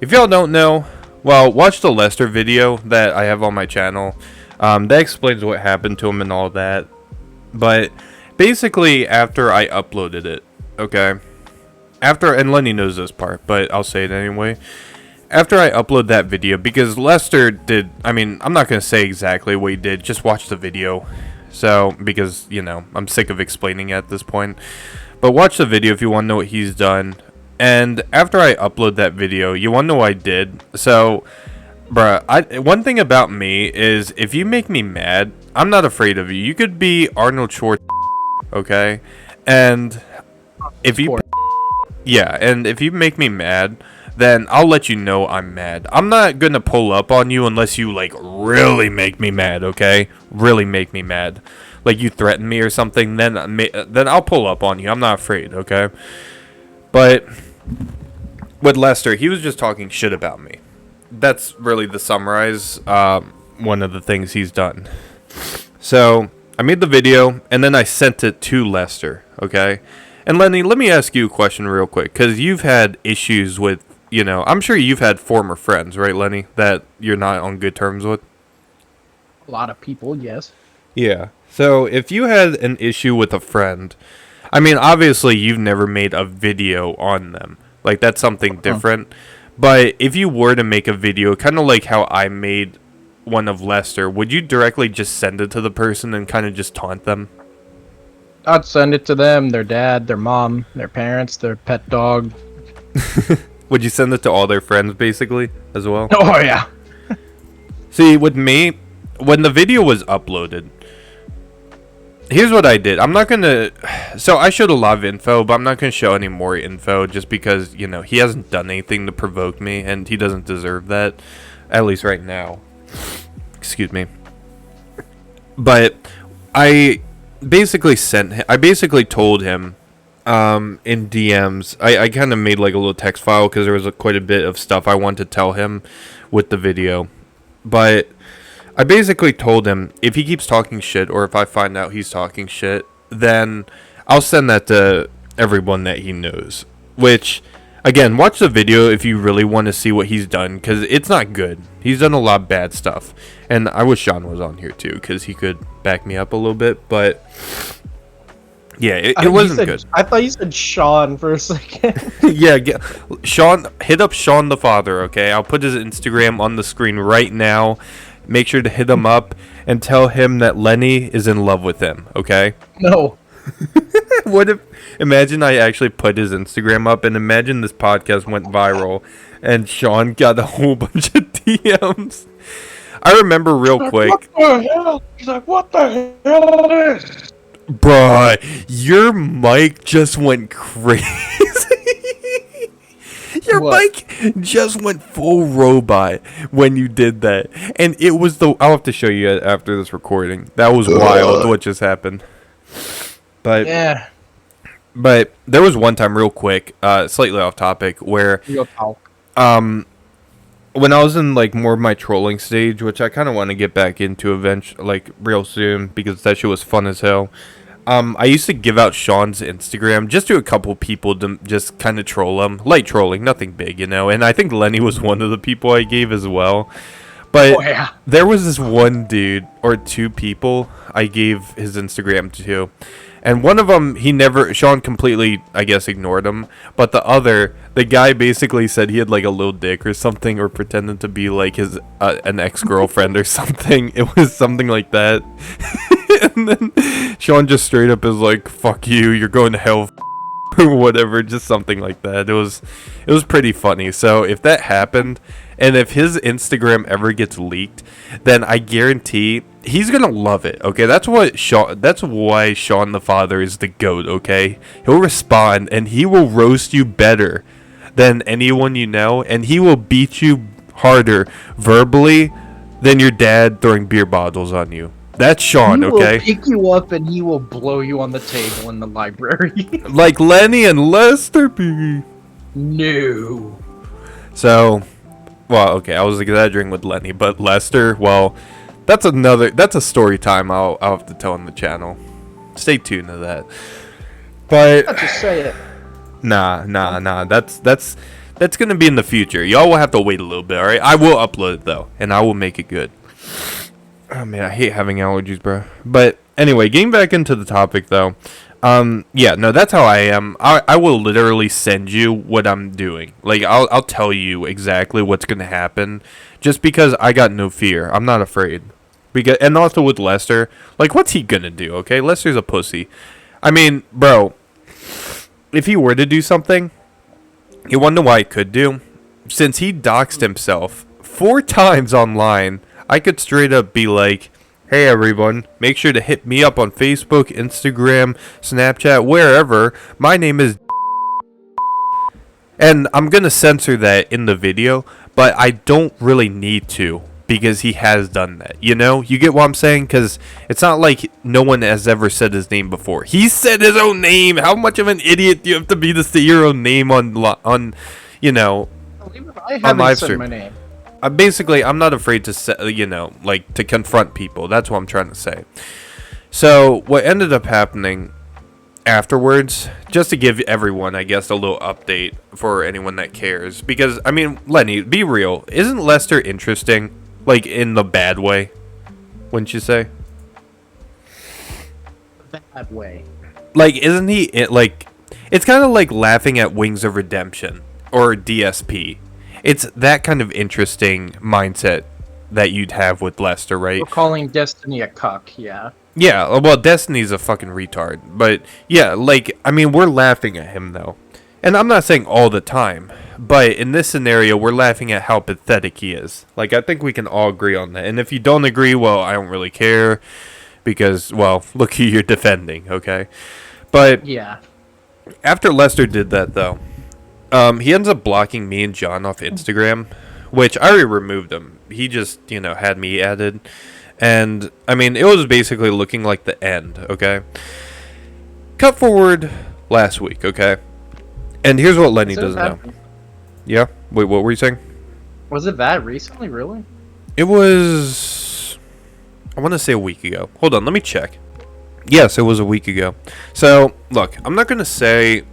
A: If y'all don't know, well, watch the Lester video that I have on my channel. That explains what happened to him and all that. But, basically, after I uploaded it, okay? And Lenny knows this part, but I'll say it anyway. After I upload that video, because Lester did, I mean, I'm not going to say exactly what he did, just watch the video. So, because, you know, I'm sick of explaining it at this point. But watch the video if you want to know what he's done. And after I upload that video, you want to know what I did? So, bruh, one thing about me is if you make me mad, I'm not afraid of you. You could be Arnold Schwarzenegger, okay? And if you... Yeah, and if you make me mad, then I'll let you know I'm mad. I'm not going to pull up on you unless you, like, really make me mad, okay? Really make me mad. Like, you threaten me or something, then I'll pull up on you. I'm not afraid, okay? But with Lester, he was just talking shit about me. that's really the summarize one of the things he's done. So I made the video and then I sent it to Lester, okay? And Lenny, let me ask you a question real quick, because you've had issues with, I'm sure you've had former friends, right, Lenny, that you're not on good terms with?
B: A lot of people, yes.
A: Yeah. So if you had an issue with a friend, I mean, obviously you've never made a video on them. Like, that's something different. But if you were to make a video, kind of like how I made one of Lester, would you directly just send it to the person and kind of just taunt them?
B: I'd send it to them, their dad, their mom, their parents, their pet dog.
A: Would you send it to all their friends, basically, as well?
B: Oh, yeah.
A: See, with me, when the video was uploaded, here's what I did. I'm not going to... So, I showed a lot of info, but I'm not going to show any more info just because, he hasn't done anything to provoke me, and he doesn't deserve that, at least right now. Excuse me. But I basically told him in DMs. I kind of made like a little text file because there was quite a bit of stuff I wanted to tell him with the video. But I basically told him if he keeps talking shit, or if I find out he's talking shit, then I'll send that to everyone that he knows. Which, again, watch the video if you really want to see what he's done, because it's not good. He's done a lot of bad stuff. And I wish Sean was on here too, because he could back me up a little bit. But yeah, it wasn't good.
B: I thought you said Sean for a second.
A: Yeah, Sean, hit up Sean the father, okay? I'll put his Instagram on the screen right now. Make sure to hit him up and tell him that Lenny is in love with him, okay?
B: No.
A: What if, imagine I actually put his Instagram up, and imagine this podcast went viral and Sean got a whole bunch of DMs. I remember real quick.
E: What the hell? He's like, what the hell is this?
A: Bruh, your mic just went crazy. Your mic just went full robot when you did that. And it was I'll have to show you after this recording. That was wild what just happened. But
B: yeah.
A: But there was one time real quick, slightly off topic, where
B: Real talk.
A: when I was in like more of my trolling stage, which I kind of want to get back into eventually, like real soon, because that shit was fun as hell. I used to give out Sean's Instagram just to a couple people to just kind of troll him, light trolling, nothing big, And I think Lenny was one of the people I gave as well. But there was this one dude or two people I gave his Instagram to. And one of them, Sean completely, I guess, ignored him. But the guy basically said he had like a little dick or something, or pretended to be like his an ex-girlfriend or something. It was something like that. And then Sean just straight up is like, fuck you, you're going to hell, or whatever, just something like that. It was pretty funny. So if that happened, and if his Instagram ever gets leaked, then I guarantee he's gonna love it. Okay, that's why Sean the father is the GOAT. Okay, he'll respond and he will roast you better than anyone you know, and he will beat you harder verbally than your dad throwing beer bottles on you. That's Sean, okay?
B: He will pick you up and he will blow you on the table in the library.
A: Like Lenny and Lester P.
B: No.
A: So, well, okay, I was exaggerating with Lenny, but Lester, well, that's a story time I'll have to tell on the channel. Stay tuned to that. But
B: I'll just say it.
A: Nah. That's gonna be in the future. Y'all will have to wait a little bit, alright? I will upload it though, and I will make it good. Oh man, I hate having allergies, bro. But anyway, getting back into the topic though. Yeah, no, that's how I am. I will literally send you what I'm doing. Like, I'll tell you exactly what's gonna happen, just because I got no fear. I'm not afraid. And also with Lester, like, what's he gonna do? Okay, Lester's a pussy. I mean, bro, if he were to do something, you wonder why he could do? Since he doxed himself 4 times online, I could straight up be like, hey everyone, make sure to hit me up on Facebook, Instagram, Snapchat, wherever. My name is and I'm going to censor that in the video, but I don't really need to, because he has done that. You get what I'm saying? Because it's not like no one has ever said his name before. He said his own name. How much of an idiot do you have to be to say your own name on
B: I haven't
A: live
B: said
A: stream?
B: my name.
A: basically, I'm not afraid to say, like, to confront people. That's what I'm trying to say. So what ended up happening afterwards, just to give everyone, I guess, a little update for anyone that cares, because I mean, Lenny, be real, isn't Lester interesting, like, in the bad way, wouldn't you say?
B: Bad way.
A: Like, isn't he like, it's kind of like laughing at Wings of Redemption or DSP. It's that kind of interesting mindset that you'd have with Lester, right?
B: We're calling Destiny a cuck, yeah.
A: Yeah, well, Destiny's a fucking retard. But, yeah, like, I mean, we're laughing at him, though. And I'm not saying all the time, but in this scenario, we're laughing at how pathetic he is. Like, I think we can all agree on that. And if you don't agree, well, I don't really care. Because, well, look who you're defending, okay? But,
B: Yeah.
A: after Lester did that, though, he ends up blocking me and John off Instagram, which I already removed him. He just, had me added. And, I mean, it was basically looking like the end, okay? Cut forward last week, okay? And here's what Lenny doesn't know. Yeah? Wait, what were you saying?
B: Was it that recently, really?
A: It was... I want to say a week ago. Hold on, let me check. Yes, it was a week ago. So, look, I'm not going to say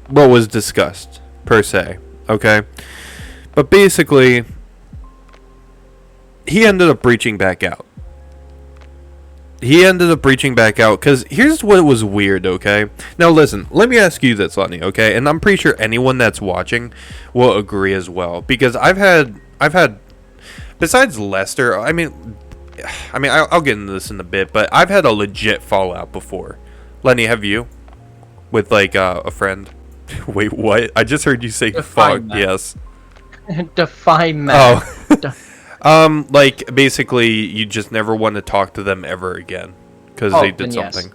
A: what was discussed, per se, okay? But basically... he ended up reaching back out. Because here's what was weird, okay? Now listen, let me ask you this, Lenny, okay? And I'm pretty sure anyone that's watching will agree as well. Because I've had, besides Lester, I mean, I'll get into this in a bit, but I've had a legit fallout before. Lenny, have you? With, like, a friend? Wait, what? I just heard you say fuck, yes.
B: Define that.
A: Oh. Like, basically, you just never want to talk to them ever again. Because they did something.
B: Yes.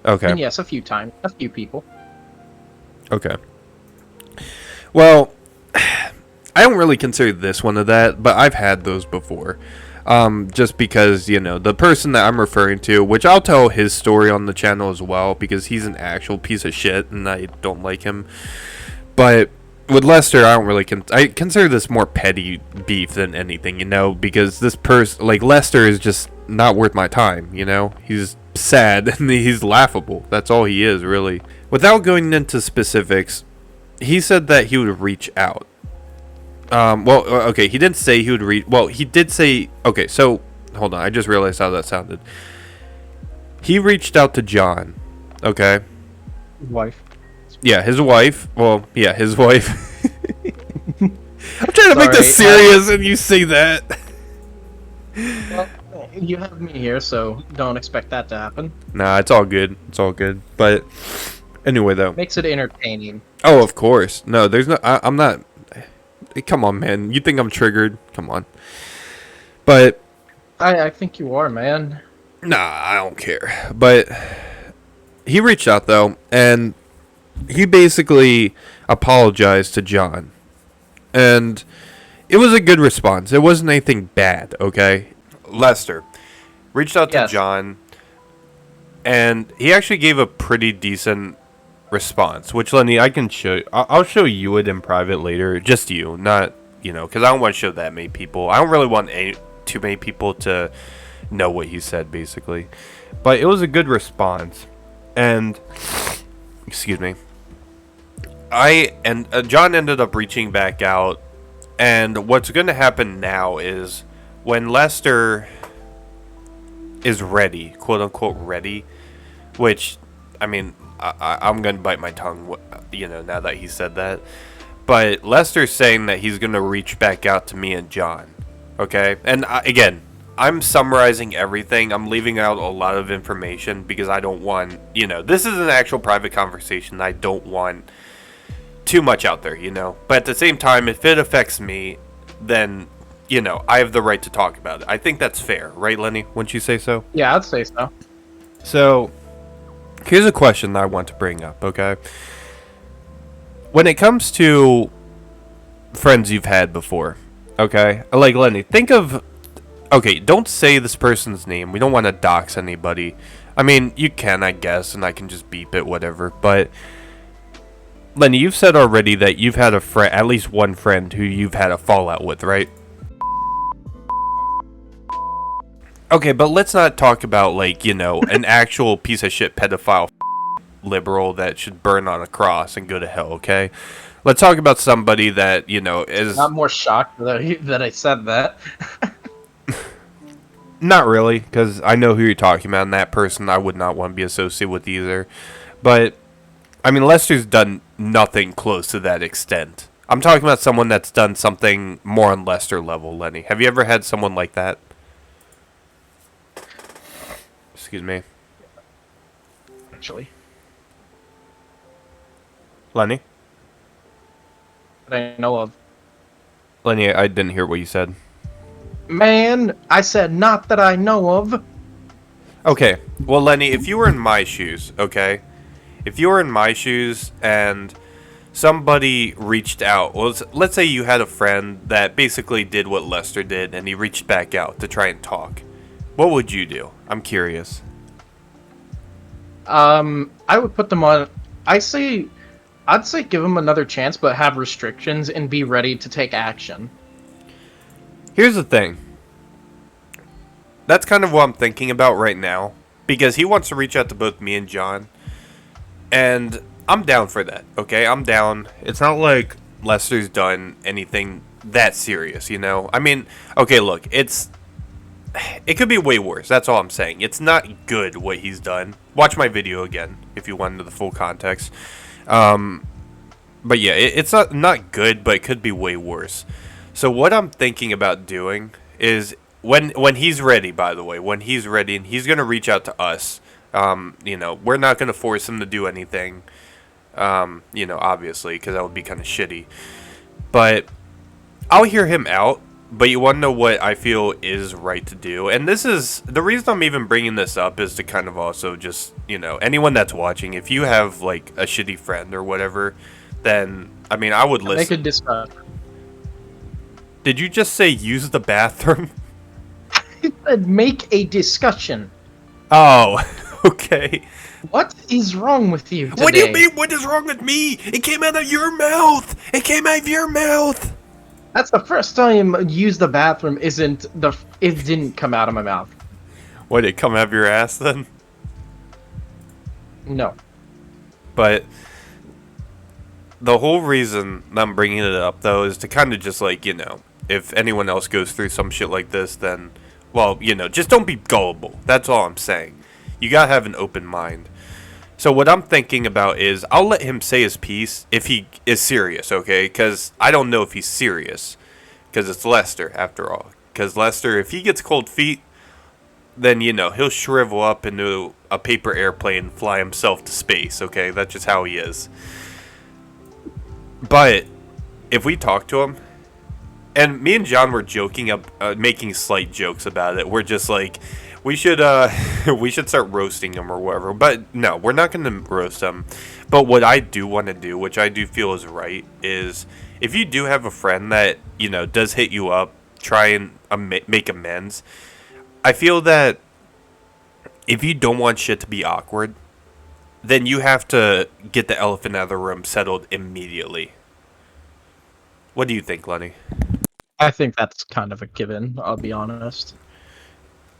A: Okay.
B: And yes, a few times. A few people.
A: Okay. Well, I don't really consider this one of that, but I've had those before. Just because, the person that I'm referring to, which I'll tell his story on the channel as well, because he's an actual piece of shit, and I don't like him. But... with Lester, I don't really I consider this more petty beef than anything, because this person, like, Lester is just not worth my time, He's sad and he's laughable. That's all he is, really. Without going into specifics, he said that he would reach out. Well, okay, he didn't say he would well, he did say, okay, so, hold on, I just realized how that sounded. He reached out to John, okay?
B: Wife.
A: Yeah, his wife. Well, yeah, his wife. I'm trying to make this serious, and you say that.
B: Well, you have me here, so don't expect that to happen.
A: Nah, it's all good. It's all good. But anyway, though.
B: Makes it entertaining.
A: Oh, of course. No, there's no... I'm not... Come on, man. You think I'm triggered? Come on. But...
B: I think you are, man.
A: Nah, I don't care. But... he reached out, though, and... he basically apologized to John. And it was a good response. It wasn't anything bad, okay? Lester reached out to John, and he actually gave a pretty decent response, which, Lenny, I can show. I'll show you it in private later. Just you, not, because I don't want to show that many people. I don't really want too many people to know what he said, basically. But it was a good response. And... excuse me. John ended up reaching back out, and what's going to happen now is when Lester is ready, quote unquote ready, which, I mean, I'm going to bite my tongue, now that he said that, but Lester's saying that he's going to reach back out to me and John, okay? And again, I'm summarizing everything. I'm leaving out a lot of information because I don't want, this is an actual private conversation. I don't want too much out there, But at the same time, if it affects me, then, I have the right to talk about it. I think that's fair, right, Lenny? Wouldn't you say so?
B: Yeah, I'd say so.
A: So, here's a question that I want to bring up, okay? When it comes to friends you've had before, okay? Like, Lenny, think of... okay, don't say this person's name. We don't want to dox anybody. I mean, you can, I guess, and I can just beep it, whatever. But Lenny, you've said already that you've had a friend, at least one friend, who you've had a fallout with, right? Okay, but let's not talk about, like, you know, an actual piece of shit pedophile liberal that should burn on a cross and go to hell, okay? Let's talk about somebody that, you know, is...
B: Not more shocked that I said that.
A: Not really, because I know who you're talking about, and that person I would not want to be associated with either. But, I mean, Lester's done nothing close to that extent. I'm talking about someone that's done something more on Lester level, Lenny. Have you ever had someone like that? Excuse me.
B: Actually,
A: Lenny?
B: that I know of.
A: Lenny, I didn't hear what you said.
B: Man, I said not that I know of.
A: Okay, well, Lenny, if you were in my shoes, okay? If you were in my shoes and somebody reached out, well, let's say you had a friend that basically did what Lester did and he reached back out to try and talk. What would you do? I'm curious.
B: I would put them on. I'd say give them another chance, but have restrictions and be ready to take action.
A: Here's the thing. That's kind of what I'm thinking about right now. Because he wants to reach out to both me and John. And I'm down for that, okay? I'm down. It's not like Lester's done anything that serious, you know? I mean, okay, look, it could be way worse. That's all I'm saying. It's not good what he's done. Watch my video again if you want to know the full context. But yeah, it's not good, but it could be way worse. So what I'm thinking about doing is when he's ready, by the way, when he's ready and he's going to reach out to us, you know, we're not going to force him to do anything, you know, obviously, because that would be kind of shitty. But I'll hear him out. But you want to know what I feel is right to do. And this is, the reason I'm even bringing this up is to kind of also just, you know, anyone that's watching, if you have, like, a shitty friend or whatever, then, I mean, I would listen.
B: Make a discussion.
A: Did you just say use the bathroom?
B: I said make a discussion.
A: Oh, okay.
B: What is wrong with you today?
A: What do you mean, what is wrong with me? It came out of your mouth. It came out of your mouth.
B: That's the first time use the bathroom it didn't come out of my mouth.
A: What, did it come out of your ass then?
B: No.
A: But the whole reason I'm bringing it up, though, is to kind of just, like, you know, if anyone else goes through some shit like this, then, well, you know, just don't be gullible. That's all I'm saying. You gotta have an open mind. So what I'm thinking about is I'll let him say his piece if he is serious, okay? Because I don't know if he's serious. Because it's Lester, after all. Because Lester, if he gets cold feet, then, you know, he'll shrivel up into a paper airplane and fly himself to space, okay? That's just how he is. But if we talk to him, and me and John were joking up, making slight jokes about it. We're just like, we should start roasting him or whatever. But no, we're not going to roast him. But what I do want to do, which I do feel is right, is if you do have a friend that, you know, does hit you up, try and make amends. I feel that if you don't want shit to be awkward, then you have to get the elephant out of the room settled immediately. What do you think, Lenny?
B: I think that's kind of a given, I'll be honest.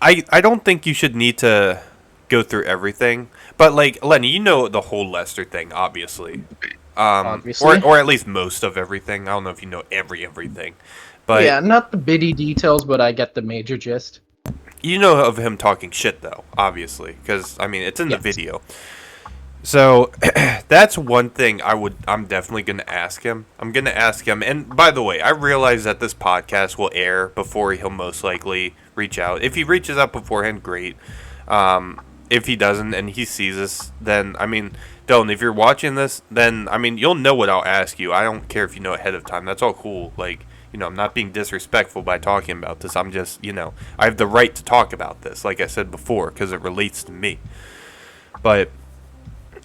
A: I don't think you should need to go through everything. But, like, Lenny, you know the whole Lester thing, obviously.
B: Obviously.
A: Or at least most of everything. I don't know if you know everything. But
B: yeah, not the bitty details, but I get the major gist.
A: you know of him talking shit, though, obviously. Because, I mean, it's in the
B: Yes.
A: video. So, that's one thing I'm definitely going to ask him. I'm going to ask him, and by the way, I realize that this podcast will air before he'll most likely reach out. If he reaches out beforehand, great. If he doesn't and he sees us, then, I mean, Dylan, if you're watching this, then, I mean, you'll know what I'll ask you. I don't care if you know ahead of time. That's all cool. Like, you know, I'm not being disrespectful by talking about this. I'm just, you know, I have the right to talk about this, like I said before, because it relates to me. But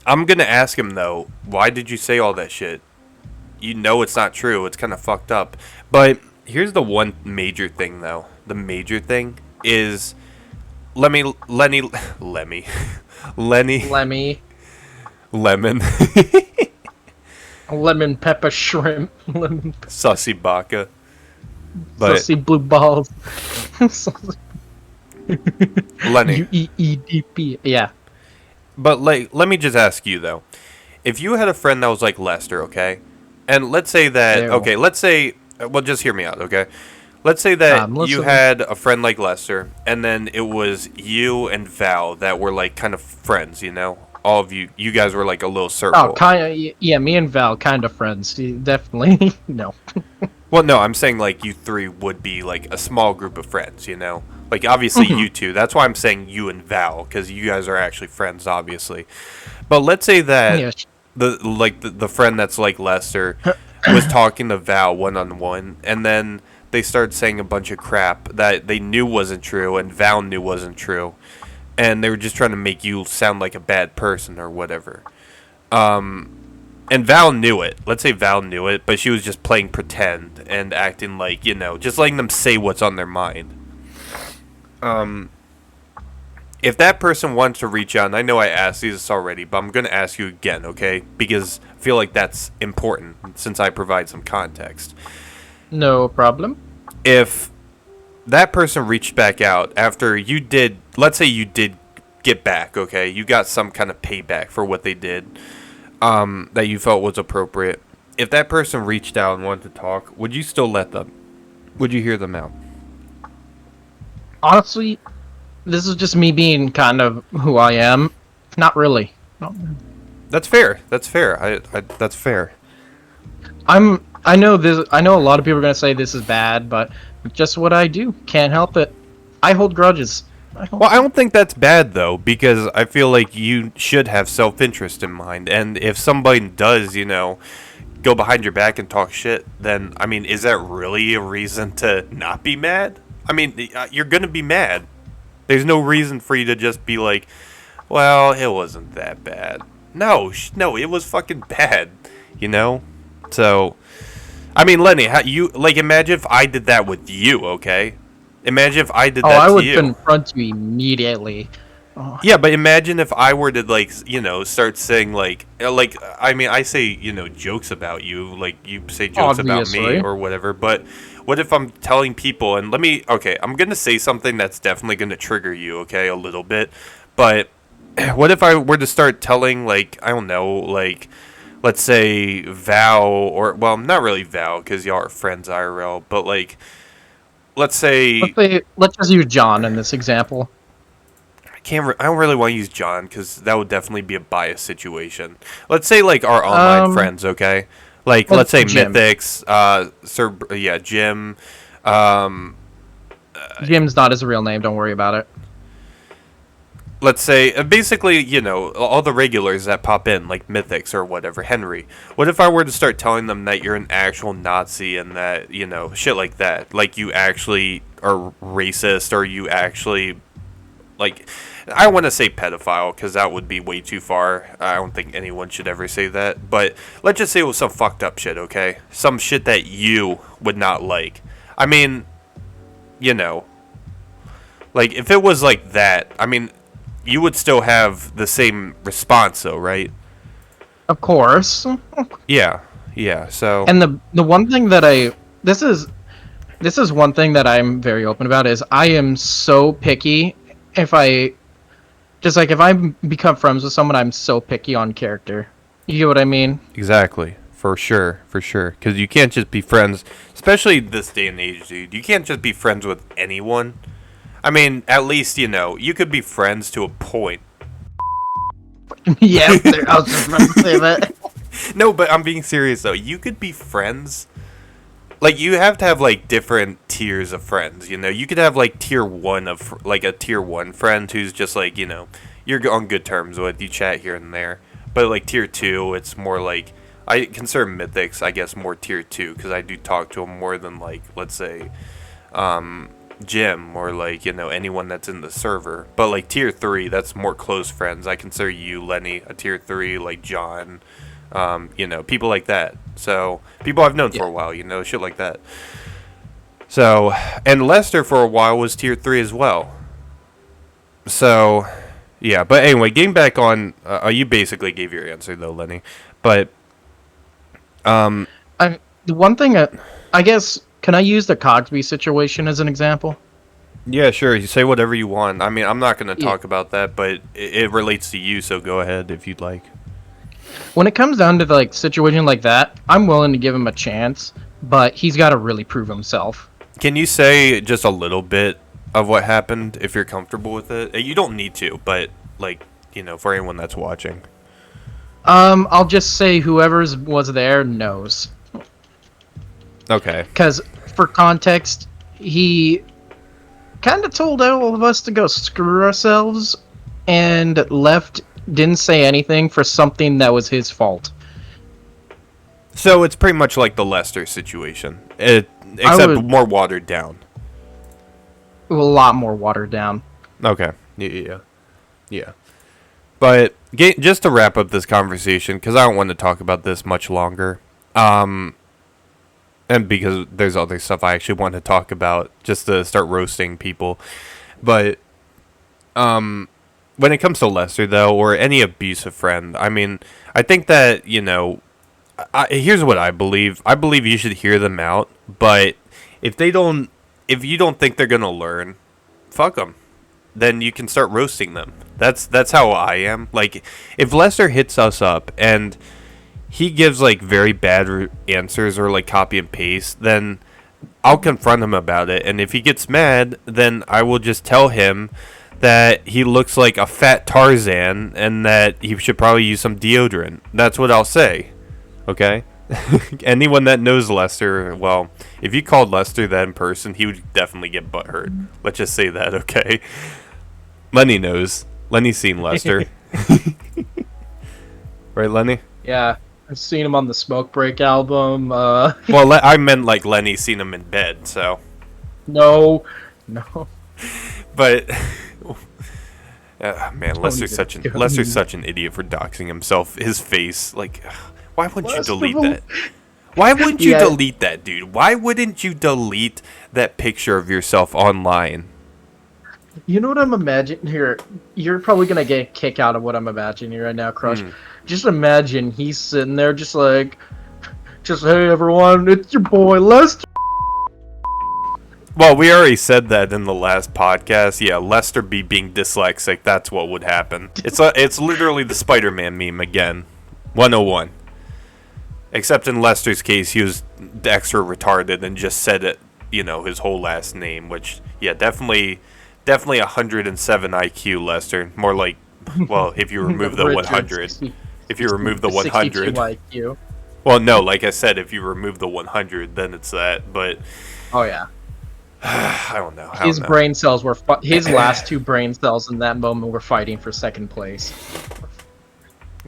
A: I'm going to ask him, though, why did you say all that shit? You know it's not true. It's kind of fucked up. But here's the one major thing, though. The major thing is Lemon.
B: Lemon pepper shrimp. Lemon
A: Sussy baka. But
B: sussy blue balls.
A: Lenny,
B: UEEDP. Yeah.
A: but like, let me just ask you though. If you had a friend that was like Lester, okay? And let's say that,
B: Ew.
A: okay, let's say, well, just hear me out, okay? Let's say that
B: I'm
A: you
B: listening.
A: had a friend like Lester, and then it was you and Val that were like kind of friends, you know? All of you guys were like a little circle.
B: Oh, kind of. Yeah, me and Val kind of friends. Definitely. No.
A: Well, no, I'm saying like you three would be like a small group of friends, you know? Like obviously you two. That's why I'm saying you and Val, because you guys are actually friends, obviously. But let's say that
B: Yeah.
A: the friend that's like Lester was talking to Val one-on-one, and then they started saying a bunch of crap that they knew wasn't true and Val knew wasn't true, and they were just trying to make you sound like a bad person or whatever. And Val knew it. Let's say Val knew it, but she was just playing pretend and acting like, you know, just letting them say what's on their mind. If that person wants to reach out, and I know I asked you this already, but I'm going to ask you again, okay? Because I feel like that's important since I provide some context.
B: No problem.
A: If that person reached back out after you did, let's say you did get back, okay? You got some kind of payback for what they did that you felt was appropriate. If that person reached out and wanted to talk, would you still let them? Would you hear them out?
B: Honestly, this is just me being kind of who I am. Not really. No.
A: That's fair. That's fair. That's fair.
B: I know this. I know a lot of people are gonna say this is bad, but just what I do. Can't help it. I hold grudges.
A: Well, I don't think that's bad, though, because I feel like you should have self-interest in mind. And if somebody does, you know, go behind your back and talk shit, then, I mean, is that really a reason to not be mad? I mean, you're going to be mad. There's no reason for you to just be like, well, it wasn't that bad. No, it was fucking bad, you know? So, I mean, Lenny, imagine if I did that with you, okay? Imagine if I did that
B: I
A: to
B: would
A: you.
B: confront you immediately.
A: Yeah, but imagine if I were to, like, you know, start saying, like, I mean, I say, you know, jokes about you, like, you say jokes about me
B: Obviously.
A: or whatever, but what if I'm telling people, and okay, I'm going to say something that's definitely going to trigger you, okay, a little bit, but what if I were to start telling, like, I don't know, like, let's say Val, or, well, not really Val, because y'all are friends IRL, but, like, let's say
B: Let's just use John in this example.
A: I don't really want to use John because that would definitely be a biased situation. Let's say like our online friends, okay? Like let's say
B: Jim.
A: Mythics, Jim.
B: Jim's not his real name. Don't worry about it.
A: Let's say basically, you know, all the regulars that pop in, like Mythics or whatever, Henry. What if I were to start telling them that you're an actual Nazi and that, you know, shit like that, like you actually are racist or you actually, like, I want to say pedophile because that would be way too far. I don't think anyone should ever say that. But let's just say it was some fucked up shit, okay? Some shit that you would not like. I mean, you know, like if it was like that, I mean, you would still have the same response, though, right?
B: Of course.
A: Yeah. So.
B: And the one thing that this is one thing that I'm very open about is I am so picky. If I become friends with someone, I'm so picky on character. You get what I mean?
A: Exactly. For sure. Because you can't just be friends, especially this day and age, dude. You can't just be friends with anyone. I mean, at least, you know, you could be friends to a point.
B: Yeah, I was just about to say that.
A: No, but I'm being serious, though. You could be friends. Like, you have to have, like, different tiers of friends, you know? You could have, like, tier 1 of, like, a tier 1 friend who's just, like, you know, you're on good terms with, you chat here and there. But, like, tier 2, it's more like, I consider Mythics, I guess, more tier 2, because I do talk to them more than, like, let's say, Jim, or, like, you know, anyone that's in the server. But, like, tier 3, that's more close friends. I consider you, Lenny, a tier 3, like, John, you know, people like that. So, people I've known for a while, you know, shit like that. So, and Lester for a while was tier 3 as well. So, yeah, but anyway, getting back on, you basically gave your answer though, Lenny. But,
B: The one thing, I guess, can I use the Cosby situation as an example?
A: Yeah, sure. You say whatever you want. I mean, I'm not going to
B: Yeah.
A: talk about that, but it relates to you, so go ahead if you'd like.
B: When it comes down to like situation like that, I'm willing to give him a chance, but he's got to really prove himself.
A: Can you say just a little bit of what happened if you're comfortable with it? You don't need to, but like, you know, for anyone that's watching.
B: I'll just say whoever was there knows.
A: Okay.
B: Because for context, he kind of told all of us to go screw ourselves and left, didn't say anything for something that was his fault.
A: So it's pretty much like the Lester situation, except more watered down.
B: A lot more watered down.
A: Okay. Yeah. But just to wrap up this conversation, because I don't want to talk about this much longer, and because there's other stuff I actually want to talk about, just to start roasting people. But when it comes to Lester, though, or any abusive friend, I mean, I think that, you know, here's what I believe. I believe you should hear them out, but if you don't think they're gonna learn, fuck them. Then you can start roasting them. That's how I am. Like, if Lester hits us up and he gives like very bad answers or like copy and paste, then I'll confront him about it. And if he gets mad, then I will just tell him that he looks like a fat Tarzan and that he should probably use some deodorant. That's what I'll say. Okay? Anyone that knows Lester, well, if you called Lester that in person, he would definitely get butthurt. Let's just say that, okay? Lenny knows. Lenny's seen Lester. Right, Lenny?
B: Yeah, I've seen him on the Smoke Break album.
A: Well, I meant like Lenny's seen him in bed, so.
B: No.
A: But man, Lester's such an idiot for doxing himself. His face, like, why wouldn't you delete that? Why wouldn't you delete that, dude? Why wouldn't you delete that picture of yourself online?
B: You know what I'm imagining here? You're probably gonna get a kick out of what I'm imagining right now, Krush. Just imagine he's sitting there just hey everyone, it's your boy Lester.
A: Well, we already said that in the last podcast. Yeah, Lester being dyslexic, that's what would happen. It's literally the Spider-Man meme again. 101. Except in Lester's case, he was extra retarded and just said it, you know, his whole last name, which, yeah, definitely 107 IQ, Lester. More like, well, if you remove the 100. If you remove the 100.
B: IQ.
A: Well, no, like I said, if you remove the 100, then it's that, but...
B: Oh, yeah.
A: I don't know.
B: His brain cells were... his last two brain cells in that moment were fighting for second place.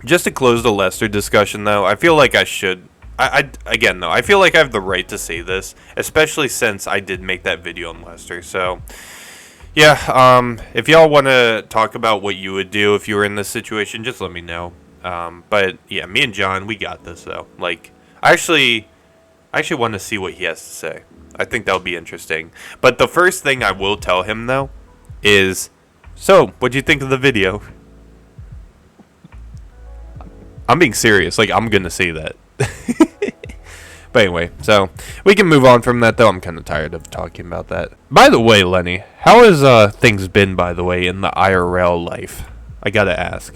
A: Just to close the Lester discussion, though, I feel like I should... I feel like I have the right to say this, especially since I did make that video on Lester, so... Yeah, if y'all want to talk about what you would do if you were in this situation, just let me know. But, yeah, me and John, we got this, though. Like, I actually want to see what he has to say. I think that'll be interesting. But the first thing I will tell him, though, is, so, what'd you think of the video? I'm being serious. Like, I'm going to say that. But anyway, so, we can move on from that, though. I'm kind of tired of talking about that. By the way, Lenny, how has things been, by the way, in the IRL life? I gotta ask.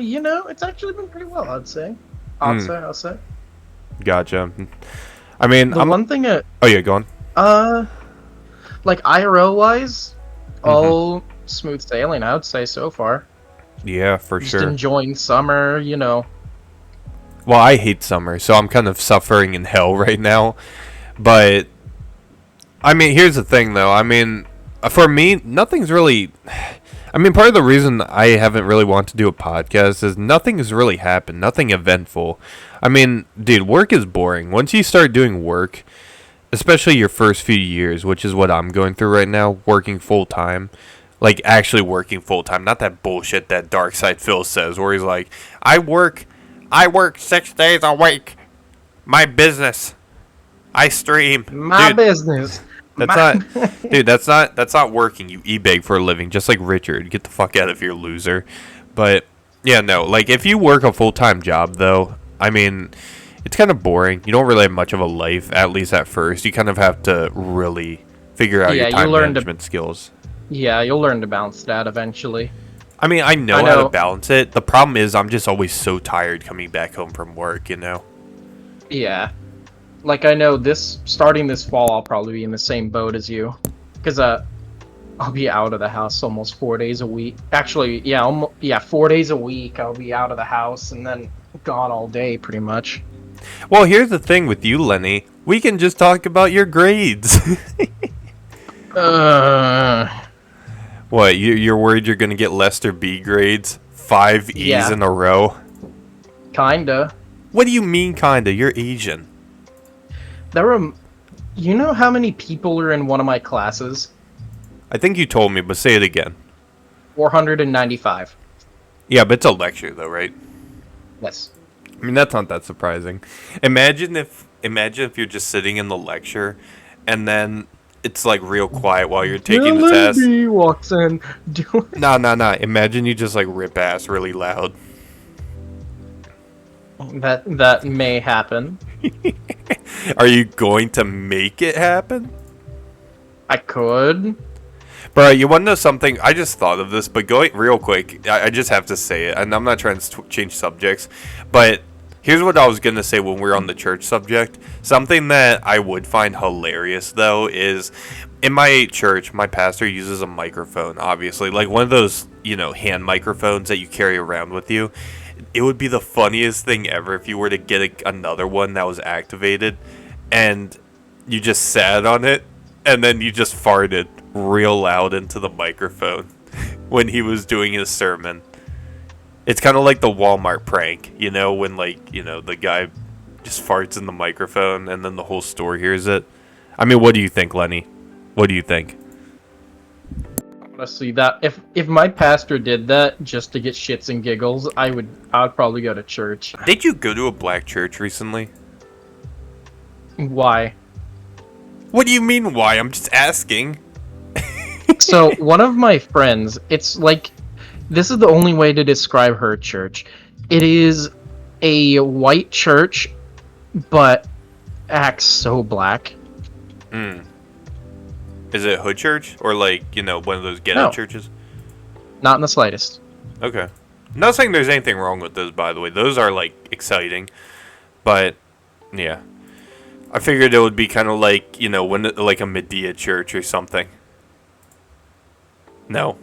B: You know, it's actually been pretty well, I'd say. I'll say.
A: Gotcha. I mean,
B: one thing...
A: oh, yeah, go on.
B: Like, IRL-wise, all smooth sailing, I would say, so far.
A: Yeah, for
B: Just
A: sure.
B: enjoying summer, you know.
A: Well, I hate summer, so I'm kind of suffering in hell right now. But, I mean, here's the thing, though. I mean, for me, nothing's really... I mean, part of the reason I haven't really wanted to do a podcast is nothing has really happened. Nothing eventful. I mean, dude, work is boring. Once you start doing work, especially your first few years, which is what I'm going through right now, working full-time. Like, actually working full-time. Not that bullshit that Dark Side Phil says, where he's like, I work 6 days a week. My business. I stream.
B: My business.
A: That's not working. You e-beg for a living, just like Richard. Get the fuck out of here, loser. But yeah, no, like if you work a full-time job though, I mean, it's kind of boring. You don't really have much of a life, at least at first. You kind of have to really figure out
B: Yeah,
A: your
B: you
A: time
B: learn to-
A: management skills.
B: Yeah, you'll learn to balance that eventually.
A: I mean, I know how
B: know.
A: to balance it. The problem is I'm just always so tired coming back home from work, you know?
B: Yeah. Like, I know starting this fall, I'll probably be in the same boat as you. Because, I'll be out of the house almost 4 days a week. Actually, yeah, 4 days a week I'll be out of the house and then gone all day, pretty much.
A: Well, here's the thing with you, Lenny. We can just talk about your grades. What, you're worried you're going to get Lester B grades? 5 E's
B: Yeah.
A: in a row?
B: Kinda.
A: What do you mean, kinda? You're Asian.
B: You know how many people are in one of my classes?
A: I think you told me, but say it again.
B: 495.
A: Yeah, but it's a lecture, though, right?
B: Yes.
A: I mean, that's not that surprising. Imagine if you're just sitting in the lecture, and then it's like real quiet while you're taking the test.
B: Lady walks in.
A: No. Imagine you just like rip ass really loud.
B: That may happen.
A: Are you going to make it happen?
B: I could.
A: Bro, you want to know something? I just thought of this, but going real quick, I just have to say it, and I'm not trying to change subjects, but here's what I was going to say when we were on the church subject. Something that I would find hilarious, though, is in my church, my pastor uses a microphone, obviously, like one of those, hand microphones that you carry around with you. It would be the funniest thing ever if you were to get another one that was activated, and you just sat on it, and then you just farted real loud into the microphone when he was doing his sermon. It's kind of like the Walmart prank, when the guy just farts in the microphone and then the whole store hears it. I mean, what do you think, Lenny? What do you think?
B: Honestly, that if my pastor did that just to get shits and giggles, I'd probably go to church.
A: Did you go to a black church recently?
B: Why?
A: What do you mean why? I'm just asking.
B: So one of my friends, it's like, this is the only way to describe her church. It is a white church, but acts so black.
A: Is it hood church or like, one of those ghetto
B: No.
A: churches?
B: Not in the slightest.
A: Okay. I'm not saying there's anything wrong with those, by the way. Those are like exciting, but yeah. I figured it would be kind of like, like a Medea church or something. No.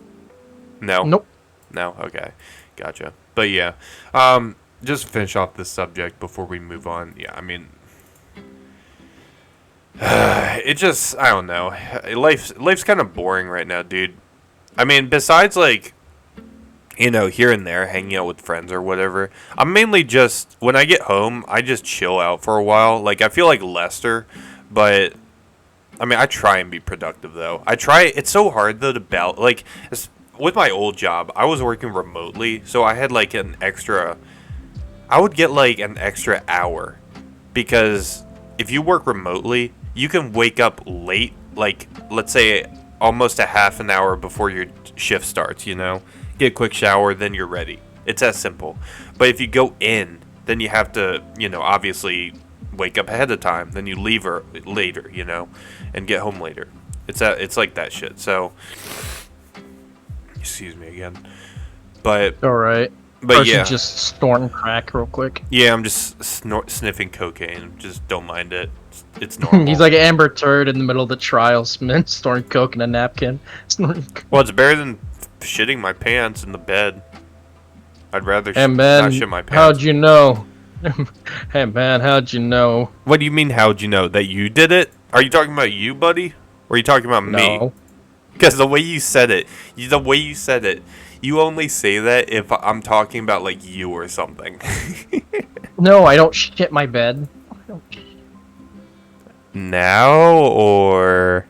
B: Nope.
A: No. Okay. Gotcha. But yeah. Just to finish off this subject before we move on. Yeah, I mean, it just, I don't know. Life's kind of boring right now, dude. I mean, besides like, here and there, hanging out with friends or whatever, I'm mainly just, when I get home, I just chill out for a while. Like, I feel like Lester, but, I mean, I try and be productive, though. It's so hard, though, to like, with my old job, I was working remotely, so I had, like, I would get, like, an extra hour, because if you work remotely, you can wake up late, like, let's say, almost a half an hour before your shift starts, Get a quick shower, then you're ready. It's that simple. But if you go in, then you have to, obviously wake up ahead of time. Then you leave later, and get home later. It's like that shit. So, excuse me again. But
B: All right.
A: But yeah,
B: just snorting crack real quick.
A: yeah, I'm just sniffing cocaine. Just don't mind it. It's normal.
B: He's like Amber Turd in the middle of the trial, snorting coke in a napkin.
A: Well, it's better than shitting my pants in the bed. I'd rather
B: Hey
A: not
B: man,
A: shit my pants.
B: how'd you know? Hey man, how'd you know?
A: What do you mean, how'd you know? That you did it? Are you talking about you, buddy? Or are you talking about me?
B: No.
A: Because the way you said it, you only say that if I'm talking about, like, you or something.
B: No, I don't shit my bed.
A: Now, or...